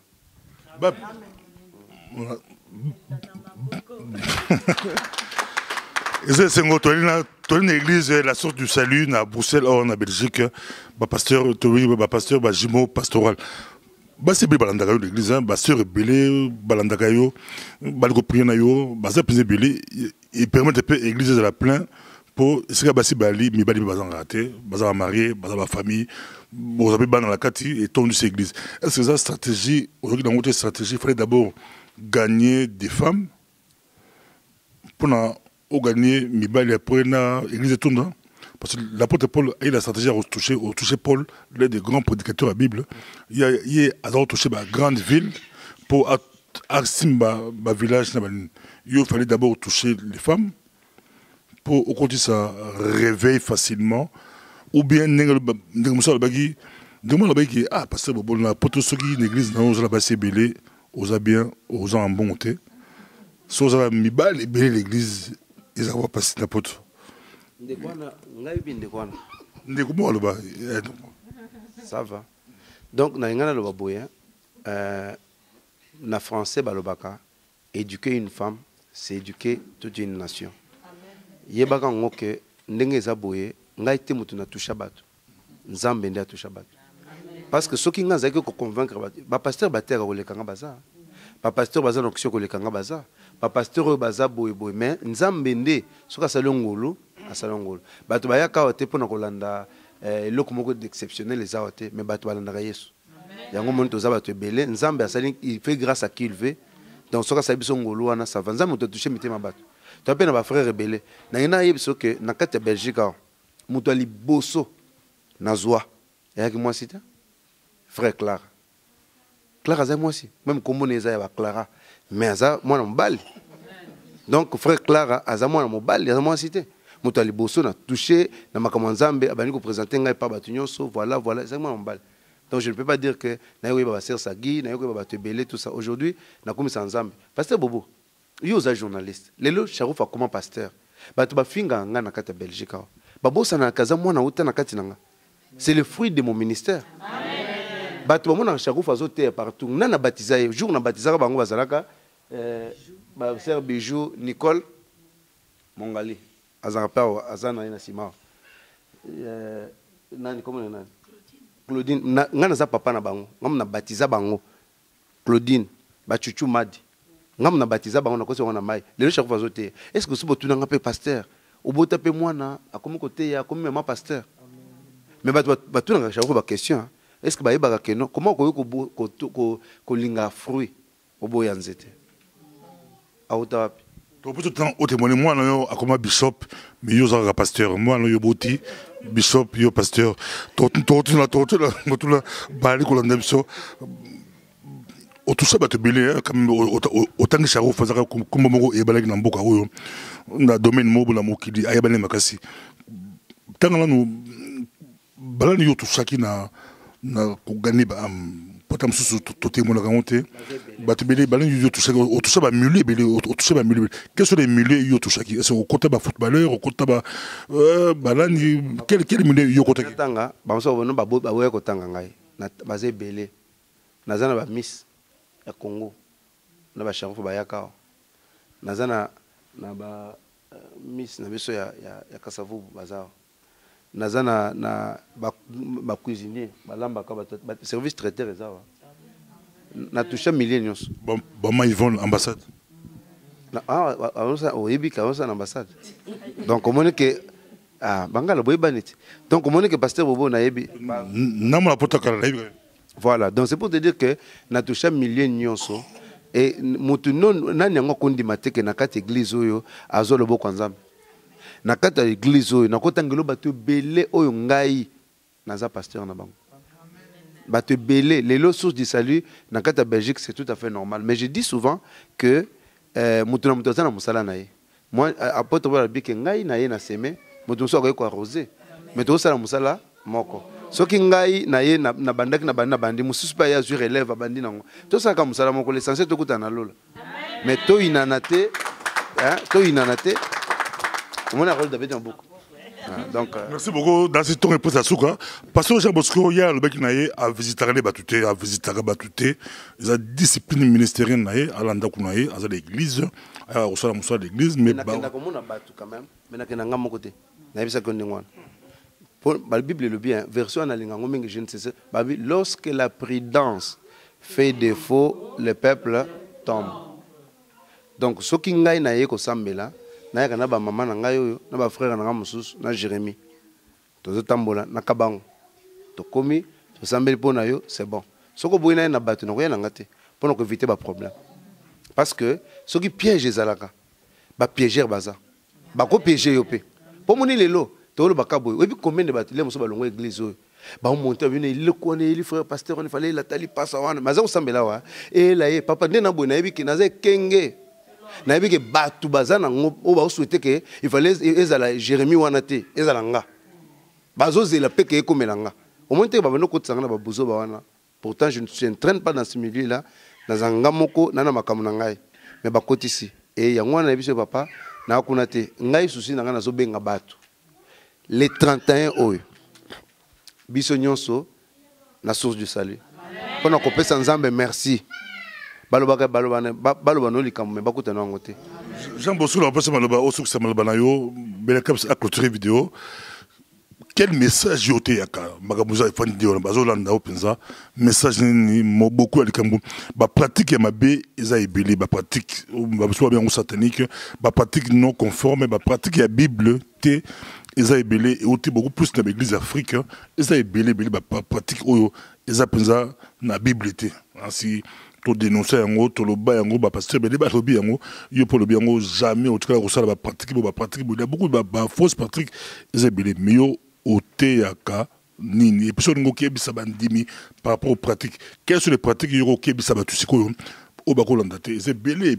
Speaker 1: C'est une église, la source du salut, à Bruxelles, en Belgique, pasteur Jimo pastoral. C'est bien l'église, pasteur Belé, Balandakayo, Balgoprianayo, Belé, il permet de faire l'église de la plein pour ce que Bali, mais Bali bazan raté, bazan marié, bazan famille, vous avez dans la Kati et ton de cette église. Est-ce que cette stratégie, aujourd'hui dans votre stratégie, il fallait d'abord gagner des femmes pour gagner Mibali après l'église de Tunda. Parce que l'apôtre Paul a eu la stratégie à toucher Paul, l'un des grands prédicateurs de la Bible. Il a touché la grande ville pour Simba, le village. Il fallait d'abord toucher les femmes pour au côté ça réveille facilement. Ou bien, parce que l'église n'a belé, aux bien, aux gens en bon côté. Soit à Mibal et belé l'église. Ils ont passé la pote.
Speaker 2: Ça va. Donc, na français, éduquer une femme, c'est éduquer toute une nation. Yebaka ngoke ndenge zaboye ngai te mutu na toucha bato. Nzambe nde toucha bato. Parce que ceux qui nga zaki ko convaincre ba pasteur batera ko lekanga baza. Ba pasteur baza nokisio ko lekanga baza. Ba pasteur baza boye boye mais nzambe nde soka salongolo asalongolo. Bato bayaka ote pona kolanda eloko moko d'exceptionnel les aote mais bato balanda Yesu. Yango monto za bato ebele nzambe asali il fait grâce à qui il veut. Donc soka sabiso ngolo wana ça va nzambe to toucher mitema bato. Tu as na ba frère rebelle na ina yebiso ke na kati ya Belgique muto ali boso na zwa yaki moi cité frère Clara za moi aussi même comme neza ya ba Clara mais aza mwana mobali donc frère Clara aza mwana mobali aza moi cité muto ali boso na toucher na makambo nzambe abani ko présenter ngai pa batu nyonso voilà c'est mwana mobali. Donc je ne peux pas dire que na yo ba sœur Sagi na yo ba tebele tout ça aujourd'hui na komi sa nzambe pasteur Bobo yo za journaliste lelo Charouf a comment pasteur bato ba finga nga na kata Belgique ba bosa na kaza mwana uta na kati nanga c'est le fruit de mon ministère. Amen. Bato ba mona Charouf azote partout na baptisa jour na baptisa bango bazalaka ba sœur Bijou Nicole Mongali azanga pa azana ina sima nani comment nani Claudine nga na za papa na bango ngam na baptisa bango Claudine ba chuchu madi ngam na baptisa bango na koso wana mai lelo chaque fois zote est-ce que sobo tuna ngape pasteur obota pe mwana akomi côté ya akomi mama pasteur mais ba tuna chaque fois ba question est-ce que ba yeba ka non comment ko linga fruit obo ya nzete auta wapi
Speaker 1: to peut temps au témoigner moi no akoma bishop mais yo za pasteur moi no yo boti bishop yo pasteur to la bali ko la biso au tout ça bato belé comme autant que Charouf fazaka comme moko e balaki na mboka oyo na domaine mobile na mokili ayabane makasi tanga no balani yo tout ça qui na ko gagner ba potam susu to témoin la monter bato belé balani yo tout ça ba mulé belé tout ça ba mulé quels sont les mulés yo tout ça qui est au côté ba footballeur au côté ba balani quel mulé yo côté
Speaker 2: tanga ba so no ba we ko tanga ngai na bazé belé nazana ba miss ya Congo na ba Charouf ba yakao nazana na ba miss na biso ya Kasavu bazao nazana na ba cuisinier balamba ka ba service traiteur ezao na toucha millions
Speaker 1: bon ils vont ambassade
Speaker 2: na on oyebika on sa ambassade donc on que bangala boyebaniti donc on que pasteur Bobo na yebi
Speaker 1: na mo la potaka na yebi.
Speaker 2: Voilà, donc c'est pour te dire que na touché milliers nyonso et mutu non nani ngo kondima teke na kati église oyo azolo boko nzambe na kati église oyo na kotangelo bato belé oyo ngai naza pasteur na bango bato belé les sources du salut na kati Belgique c'est tout à fait normal mais je dis souvent que mutu na mutu na musala na ye moi apôtre ba bike ngai na ye na semé mutu so ko arroser mais to sala musala moko soki ngai na ye na bandaki na bandi mususu pa ya zu relève bandi nango to saka musala moko l'essentiel to kuta na lola mais to inanate on a rôle David en beaucoup donc
Speaker 1: merci beaucoup dans ce temps réponse à souka parce que Jean Bosco il y a le bec naé à visiter les batouté ils a discipline ministérielle naé à l'anda kunaé à l'église à au musala l'église mais
Speaker 2: ba na batu quand même mais na kenanga moko te na bisa ko ndingwana. La Bible le bien, version je ne sais pas. Lorsque la prudence fait défaut, le peuple tombe. Donc, ce qui est na yeko sambela, na yaka na ba maman na ngayo, na ba frère na ngamusus, na Jérémie. Tozo tambola na kabango. To komi, to sambeli pona yo, c'est bon. Ce que boina na batu na koya ngate, pour nous éviter ba problème. Parce que ce qui piège les alaka, ba piéger baza. Ba ko piéger yo pe. Pour moni lelo tolo bakaboy et puis combien de bâtiments so balongo église ba on monter bien il connaît il frère pasteur on fallait la tali passe wana maza osambela wa et là papa ndena bona ebi ki naze kenge na ebi ke batu bazana ngo o ba souhaiter que il fallait ezala Jérémie wana te ezala nga bazo zela peke ekomelanga au moins te ba bano kotsanga na ba buzo ba wana pourtant je ne traîne pas dans ce milieu là dans un ngamoko nana makamu na ngai mais ba kotisi et yango na ebi so papa na kuna te ngai susi na nga nazo benga batu les 31 oyo biso nyonso na source du salut pona kopesa nzambe merci balobaka balobana no likambo me bakuta na ngote
Speaker 1: Jean Bosco, on passe Maloba, au souk Samalbanayo, Belakam a clôturé vidéo. Quel message yote yaka magamuza ifandi on bazolanda openza message ni beaucoup à Kambu ba pratique ya mabe eza ebele ba pratique ba so bien satanique ba pratique non conforme ba pratique ya Bible te eza ebele et oti beaucoup plus na l'église africaine eza ebele ba pratique oyo eza penza na Bible te ainsi to dénoncer yango to loba yango ba pasteur bele ba lobi yango yo pour lobi yango jamais en tout cas ça ba pratique il y a beaucoup de fausses pratiques eza ebele mais yo Oteaka nini et puis on ngoke bisabandimi par rapport aux pratiques. Quelles sont les pratiques yoke bisabatusiko au bakolanda te c'est belé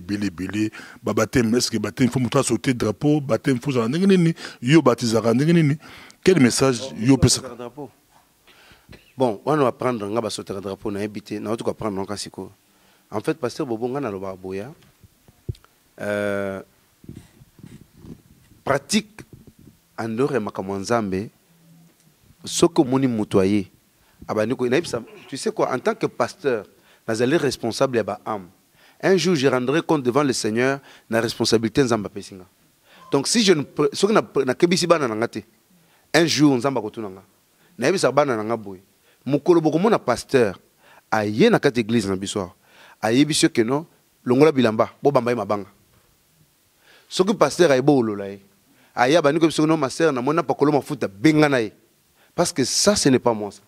Speaker 1: babatem est-ce que batem faut montrer sauter drapeau batem faut ça nini yo batizara nini quel message yo pesa
Speaker 2: drapeau. Bon, on va prendre nga ba sauter drapeau na habité na tout prendre nka siko. En fait pasteur Bobo nga na loba boya pratique andore makamonzambe. Ce que mon moutoyer, tu sais quoi, en tant que pasteur, nous sommes responsables de l'âme. Un jour, je rendrai compte devant le Seigneur de la responsabilité de Zamba Pesinga. Donc, si je ne peux pas, un jour, Zamba Kotunanga, na yebisa bana nanga boy. Mukolo bokomo na pasteur, aye na kati église na bissoir. Aye bisyo que non, longola bilamba, bo bamba mabanga. Ce que pasteur aye bo lolaye. Aye ba niko bisyo non master na mona pakolo mafuta benga na ye. Parce que ça, ce n'est pas moi. Ça.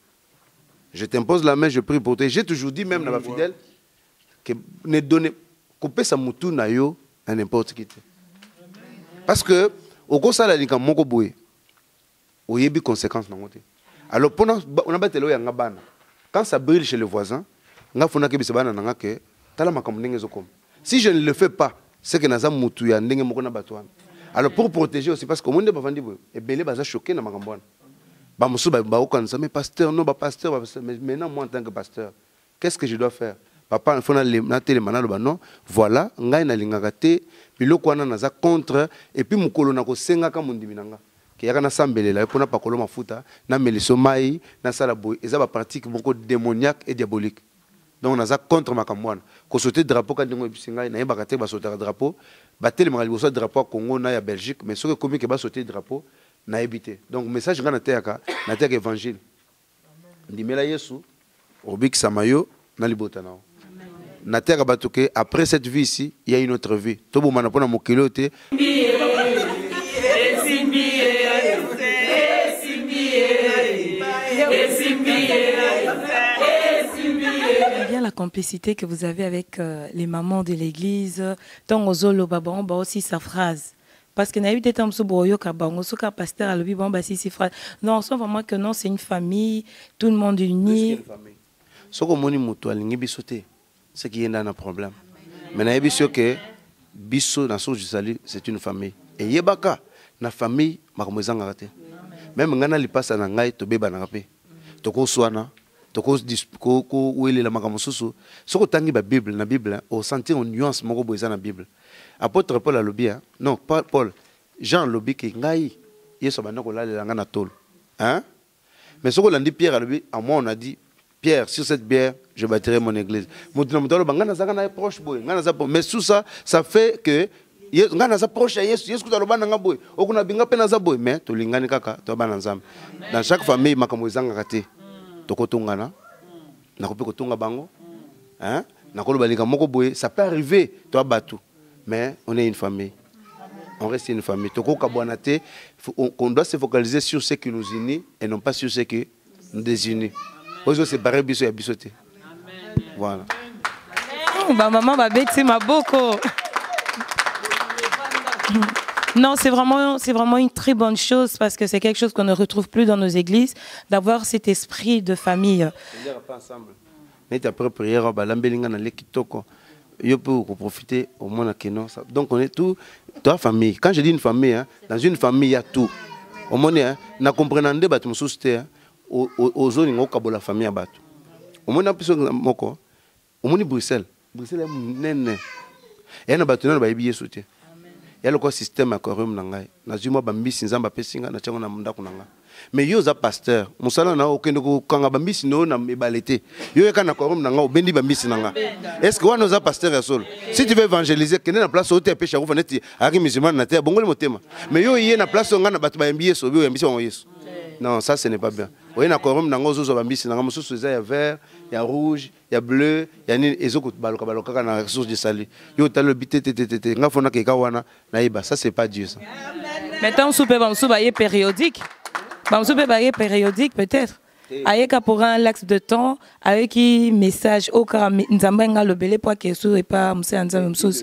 Speaker 2: Je t'impose la main, je prie pour toi. J'ai toujours dit, même dans ma fidèle, que ne donnez couper sa moutou na yo à n'importe qui. Parce que, au cours de ça, il y a un peu de conséquences. Alors, on a battu le bana. Quand ça brille chez le voisin, on a fait que si je ne le fais pas, c'est que naza moutou ya ndenge moko na batouan. Alors, pour protéger aussi, parce que monde ba vandi boy, et belé baza choqué na makambwana. Mais pasteur, non, pasteur, mais maintenant, moi, en tant que pasteur, qu'est-ce que je dois faire? Papa, il faut non, voilà, ngai na lingagate, puis le quoi na contre, et puis mon colon ko senga ka mundiminanga. Qui a na sambelela, et pour na pakolo mafuta, na meliso mai, na salaboy, et ça va pratique beaucoup démoniaque et diabolique. Donc, on a contre ma camouane. Qu'on sautait drapeau quand on a na yebakate ba sauter drapeau, batel ma liboso drapeau Congo na ya Belgique, mais ce que comme que ba sauter drapeau. Na habité. Donc message nga na terre évangile. Ndimela Yesu obik samayo na libota nao. Na terre batuke après cette vie ici, il y a une autre vie. Tobo mana pona mokelo te.
Speaker 3: Bien la complicité que vous avez avec les mamans de l'église, tant aux olo babon ba aussi sa phrase. Parce que n'a eu des temps sous boyo kabango sous ka pasteur à l'obi bon bah si frère. Non, on sent vraiment que non, c'est une famille, tout le monde uni.
Speaker 2: Ce que moni mutu alingi bisoté, c'est qu'il y a un problème. Mais n'a biso que biso dans son salut, c'est une famille. Et yebaka na famille makomezanga raté. Même ngana li passe na ngai to beba na rapé. Toko swana, toko ko wele la makamosusu. Ce que tangi ba Bible na Bible, au sentir une nuance moko boza na Bible. Apôtre Paul a lobby, hein? Non, pas Paul. Jean lobby qui ngai, yeso banako la langa na tol. Hein? Mais ce qu'on a dit Pierre a lobby, à moi on a dit Pierre, sur cette bière, je bâtirai mon église. Proche boy, mais sous ça, ça fait que ngana za proche Yesu, Yesu kutaloba nanga boy. Okuna binga pe na za boy, mais to lingani kaka, to ba nzambe. Dans chaque famille makambo ezanga kate. Tokotongana. Na kope kotonga bango. Hein? Na koloba linga moko boy, ça peut arriver, to batu. Mais on est une famille. On reste une famille. On doit se focaliser sur ce qui nous unit et non pas sur ce qui nous désunit. Aujourd'hui, c'est pareil, biso et bisoté. Voilà.
Speaker 3: Maman va bêter ma boko. Non, c'est vraiment une très bonne chose parce que c'est quelque chose qu'on ne retrouve plus dans nos églises, d'avoir cet esprit de famille.
Speaker 2: On ne pas ensemble. Mais après prière, balambelinga na lekitoko. Je peux profiter au moins à non. Donc on est tout dans famille. Quand je dis une famille, hein, dans une famille il y a tout. Au moins na comprenant des bâtiments sous-terre aux zones où la famille a battu. Au moins plus moko. Au moins Bruxelles est nene. Et na battu na ba yebi soutien. Il y a le système à quorum nangai. Na zuma bambi sinzamba pesinga na chango na munda kunanga. mais yo za pasteur musala na okende ko kanga bambisi no na mebalete yo kana korom na nga obendi bambisi na nga est-ce que wana za pasteur ya solo si tu veux évangéliser kende na place ote péché ko faneti aki musulman na te bongoli motema mais yo yé na place nga na bato ba yembi yeso yo yembi so yeso non ça ce n'est pas bien oye na korom na nga ozo bambisi na nga mususu eza ya vert ya rouge ya bleu ya ni ezoko baloka na source de salut yo talo bitete nga fona ke ka wana na iba ça c'est pas Dieu ça.
Speaker 3: Maintenant soupe ba yé périodique. Ba soupe ba yé périodique peut-être. Ayeka pour un laps de temps avec un message au car nzambenga lobele pour que sou et pas mse nzambe msous.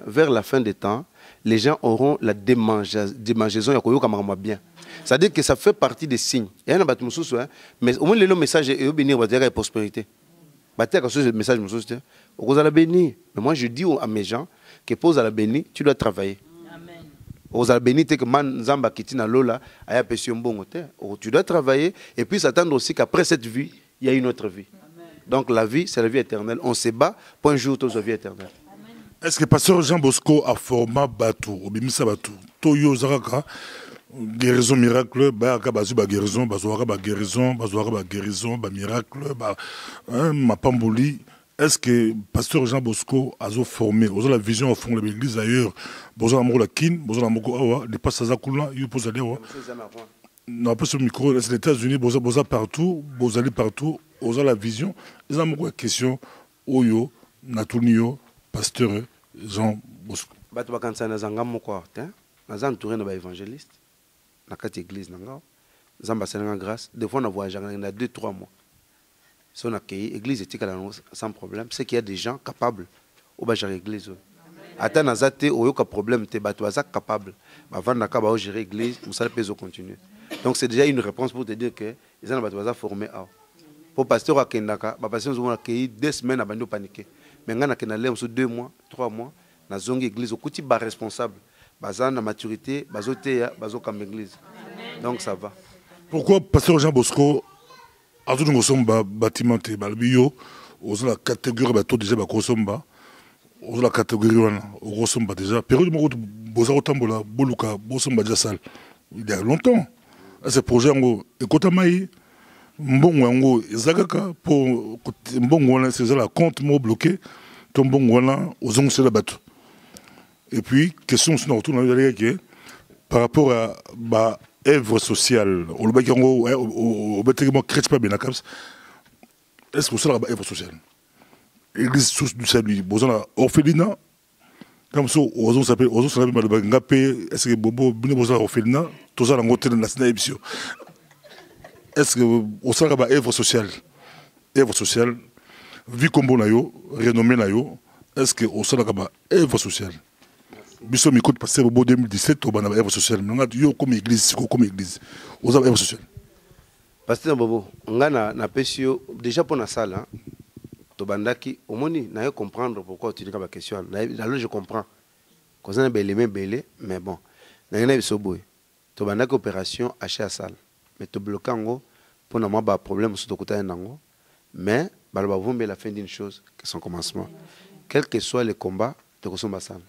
Speaker 2: Vers la fin des temps, les gens auront la démangeaison ya koyoka makama bien. C'est-à-dire que ça fait partie des signes. Il y a un bateau msous mais au moins le message est bénir la prospérité. Bateau ce message msous au la bénir. Mais moi je dis à mes gens que pose à la bénir, tu dois travailler. Aux albénites que man zamba kitina lola aya pesi mbongo te tu dois travailler et puis s'attendre aussi qu'après cette vie il y a une autre vie. Donc la vie c'est la vie éternelle, on se bat pour un jour tous la vie éternelle.
Speaker 1: Est-ce que pasteur Jean Bosco a formé bateau obimisa bateau toyo zaraka guérison miracle ba ka bazu ba guérison bazwaka ba guérison ba miracle ba mapamboli. Est-ce que pasteur Jean Bosco a formé, vous avez la vision au fond de l'église ailleurs, vous avez la kin, vous avez la les passages à Koula, vous posez aller non pas sur le micro, c'est les États-Unis, vous avez partout, vous allez partout, vous avez la vision. Ils ont une question, Oyo, Natunio, pasteur Jean Bosco.
Speaker 2: Batu bakansa na zanga moko te, na zan entouré na ba évangéliste, na kati église nanga, zamba senanga grâce, des fois on a voyagé na 2-3 mois. Si on a accueilli l'église éthique sans problème, c'est qu'il y a des gens capables au bajar l'église. Attends, nazate au yoka problème, te batouaza capable. Avant naka ba gérer l'église, on s'allait peser continuer. Donc c'est déjà une réponse pour te dire que les gens batouaza formés à. Pour pasteur akendaka, ba pasteur nous ont accueilli 2 semaines avant de paniquer. Mais ngana kenalé sur 2 mois, 3 mois, na zongi église au kuti ba responsable. Bazan na maturité, bazoté bazo comme église. Donc ça va.
Speaker 1: Pourquoi pasteur Jean Bosco Azu nous sommes bâtiment balbio, aux la catégorie bateau déjà bakosomba, aux la catégorie wana, au somba déjà. Période mo bozaro tambola, boluka, bosomba déjà sale. Il y a longtemps. Ce projet ngo ekota mai mbongo ngo ezakaka pour mbongo là c'est la compte mo bloqué, ton mbongo là aux ongs sur la bateau. Et puis question sur retour dans par rapport à ba œuvre sociale, au Bakirango, au bâtiment chrétien Benakams, est-ce que vous savez œuvre sociale? Église source du salut, vous avez orphelinat, comme ça, aux autres s'appelle, aux autres s'appelle Malbangapé, est-ce que Bobo, vous avez orphelinat, tout ça dans l'hôtel de la Sénébisio. Est-ce que vous savez œuvre sociale? Œuvre sociale, vie comme bon nayo, renommé nayo, est-ce que vous savez œuvre sociale? Biso m'écoute passer au 2017 au banaba œuvre sociale. Nous avons comme église, aux œuvres sociales.
Speaker 2: Pasteur Bobo, ngana na pesio déjà pour la salle, to bandaki omoni na yo comprendre pourquoi tu dis la question. Là je comprends. Cause na belé mais bon. Na ngana biso boy. To bandaki opération acheter à salle. Mais to bloquer ngo pour na ba problème sur to kota nango. Mais baloba vombe la fin d'une chose que son commencement. Quel que soit le combat, to kosomba salle.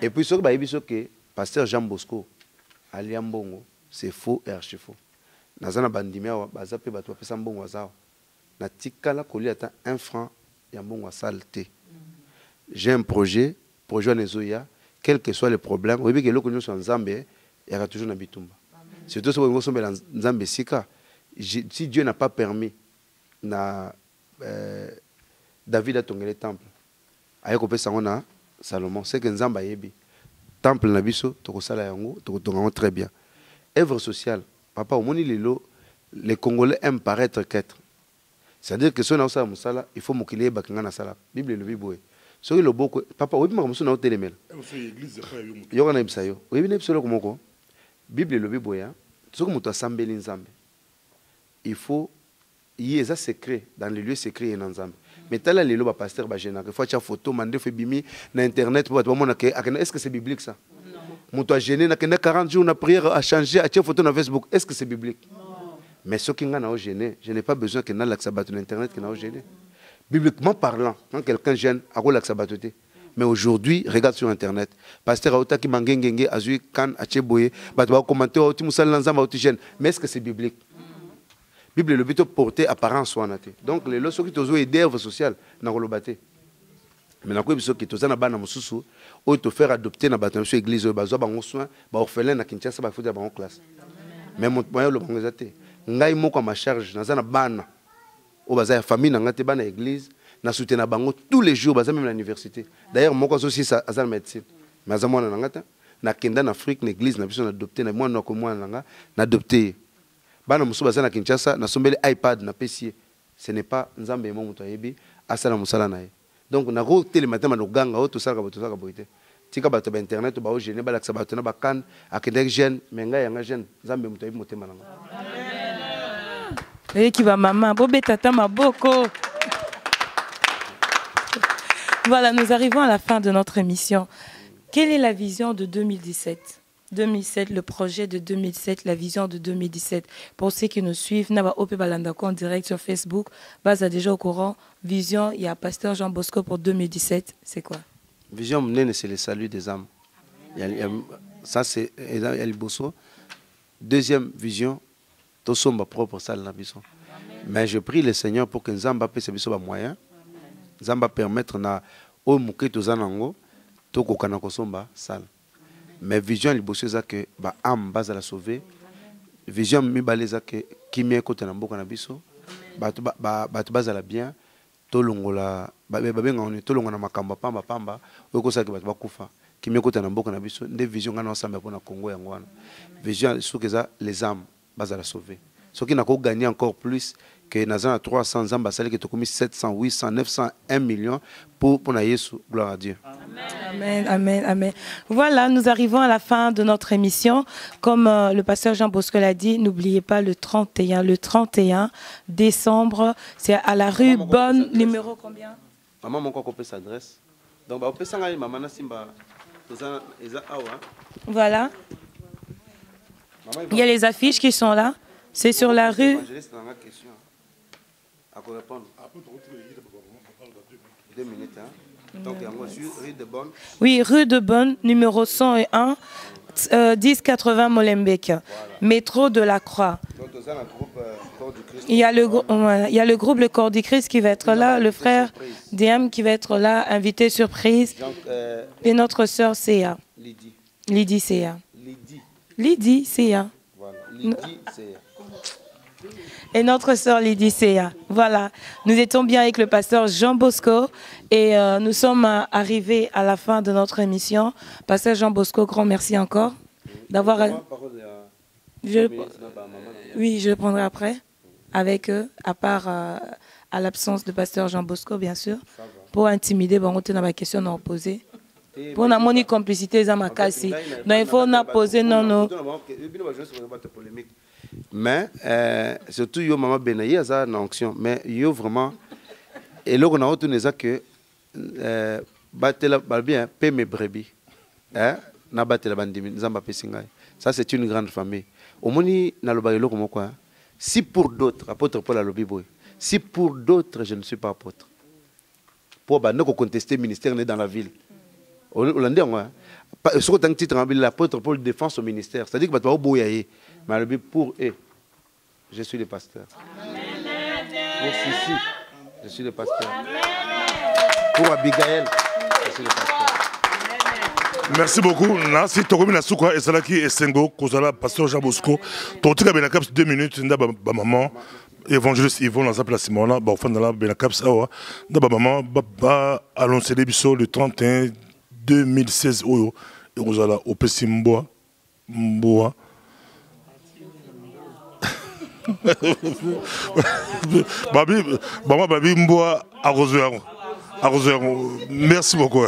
Speaker 2: Et puis, ce que pasteur Jean Bosco, Aliambongo, c'est faux et archi faux. Nazana bandimia, bazape batwa pesa mbongo zao. Na tikala koli ata 1 franc ya mbongo saleté. J'ai un projet nezoya, quel que soit le problème, oui que loko nyoso nzambe, il y a toujours na bitumba. Surtout si vous avez nzambe sika, si Dieu n'a pas permis na David a tongé le temple. Ayeko pesa ngona Salomon, c'est que Nzamba yebi. Temple na biso, toko sala yango, toko tonga très bien. Œuvre sociale, papa, au moni lelo, les Congolais aiment paraître qu'être. C'est-à-dire que si on a ça musala, il faut mokile bakanga na sala. Bible le biboé. So le boko, papa, oui ma musu na hotelemel. Yoka na ibsayo. Oui bine ibsolo komoko. Bible le biboé, so ko muto asambeli Nzambe. Il faut y ait un secret dans les lieux secrets et dans Nzambe. Mais tel est le pasteur Bajena, il faut faire photo, mandé fait bimi na internet pour voir est-ce que c'est biblique ça? Non. Mon toi gêné na 40 jours na prière à changer à tirer photo sur Facebook, est-ce que c'est biblique? Non. Mais ce qui n'a gêné, je n'ai pas besoin que na l'acsabat sur internet qui n'a gêné. Bibliquement parlant, quand quelqu'un gêne, à quoi l'acsabaté? Mais aujourd'hui, regarde sur Internet. Pasteur Aouta qui mangengenge, Azui Kan, Acheboye, Batwa commenter, Aouti Moussal Lanzamba, Aoutigène. Mais est-ce que c'est biblique? Bible le but de porter apparence soit naté. Donc les lois qui t'ont aidé œuvre sociale n'a pas battu. Mais n'a pas besoin que t'os na bana mususu ou te faire adopter na bâtiment sur église ou bazoa bango soin ba orphelin na Kinshasa ba foutre bango classe. Mais mon moyen le bango zate. Ngai moko ma charge na zana bana ou baza famille na ngate bana église na soutenir bango tous les jours baza même l'université. D'ailleurs moko aussi ça azal médecine. Mais azal mona na ngata na kenda na Afrique na église na biso na adopter na mwana ko mwana nga na adopter. Bana musuba sana Kinshasa na sombele iPad na PC. Ce n'est pas nzambe mo muto yebi asala musala nae. Donc na ro télématin na ganga o to sala ka boite. Tika bato ba internet ba o gêner ba laksa bato na ba kan akende jeune menga yanga jeune nzambe muto yebi motema nanga.
Speaker 3: Et qui va maman bobe tata maboko. Voilà, nous arrivons à la fin de notre émission. Quelle est la vision de 2017? 2007, le projet de 2007, la vision de 2017. Pour ceux qui nous suivent, Naba Ope Balandako en direct sur Facebook, Baza déjà au courant. Vision, il y a Pasteur Jean Bosco pour 2017. C'est quoi?
Speaker 2: Vision, c'est le salut des âmes. Ça, c'est El Bosso. Deuxième vision, tout ça, ma propre salle na biso. Mais je prie le Seigneur pour que Nzamba puisse biso moyen. Nzamba permettre na o muke to zanango to ko kana ko somba salle. Mais vision il bosse ça que ba am base la sauver. Vision mi baleza que qui mie côté na mboka na biso. Ba base la bien to longola ba benga on to longola makamba pamba o ko ça que ba kufa. Qui mie côté na mboka na biso nde vision ngana ensemble pour na Congo yangwana. Vision sous que ça les âmes base la sauver. Ce qui n'a qu'à gagner encore plus que Nazan a 300 ans, qui a commis 700, 800, 900, 1 million pour Yesu. Gloire à Dieu.
Speaker 3: Amen, amen, amen. Voilà, nous arrivons à la fin de notre émission. Comme le pasteur Jean Bosco l'a dit, n'oubliez pas le 31 décembre, c'est à la rue Bonne, numéro combien?
Speaker 2: Maman, mon copain s'adresse. Donc, on peut s'engager, maman, Simba.
Speaker 3: Voilà. Il y a les affiches qui sont là. C'est sur la rue. Oui, rue de Bonne, numéro 101, 1080 Molenbeek, voilà. Métro de la Croix. Il y a le groupe Le Corps du Christ qui va être là, le frère Diam qui va être là, invité surprise, et notre sœur Céa. Lydie Céa. Lydie Céa. Et notre sœur Lydie Céa. Voilà, nous étions bien avec le pasteur Jean Bosco et nous sommes arrivés à la fin de notre émission. Pasteur Jean Bosco, grand merci encore d'avoir... Oui, je le prendrai après avec eux, à part à l'absence de pasteur Jean Bosco, bien sûr, pour intimider, bon, on a ma question à poser. Pour la moni complicité, ça m'a cassé. Donc il faut poser non.
Speaker 2: Mais surtout yo maman Benaye ça en action mais yo vraiment et là on a retenu ça que batela bien paie mes brebis hein na batela bandimi nzamba pesinga ça c'est une grande famille au moni na lo bayelo comme quoi si pour d'autres apôtre Paul a lobi boy si pour d'autres je ne suis pas apôtre pour ba ne contester ministère dans la ville Hollandais moi sur tant titre en l'apôtre Paul défend son ministère c'est-à-dire que ba boyaye mais pour eux, je suis le pasteur. Pour Sissi, je suis le pasteur. Pour Abigail, je suis le pasteur.
Speaker 1: Merci beaucoup. Merci Tokomi Nasuka et Salaki et Sengo, Kozala, pasteur Jean Bosco. Totika Benakaps 2 minutes, Ndaba maman, évangéliste Yvon dans sa place Simona, Bafan dans la Benakaps Awa, Ndaba maman, Baba annoncé les bisous le 31 2016 Oyo, et Kozala, au Pessimboa, Mboa. Babi Mboa arroseur. Merci beaucoup.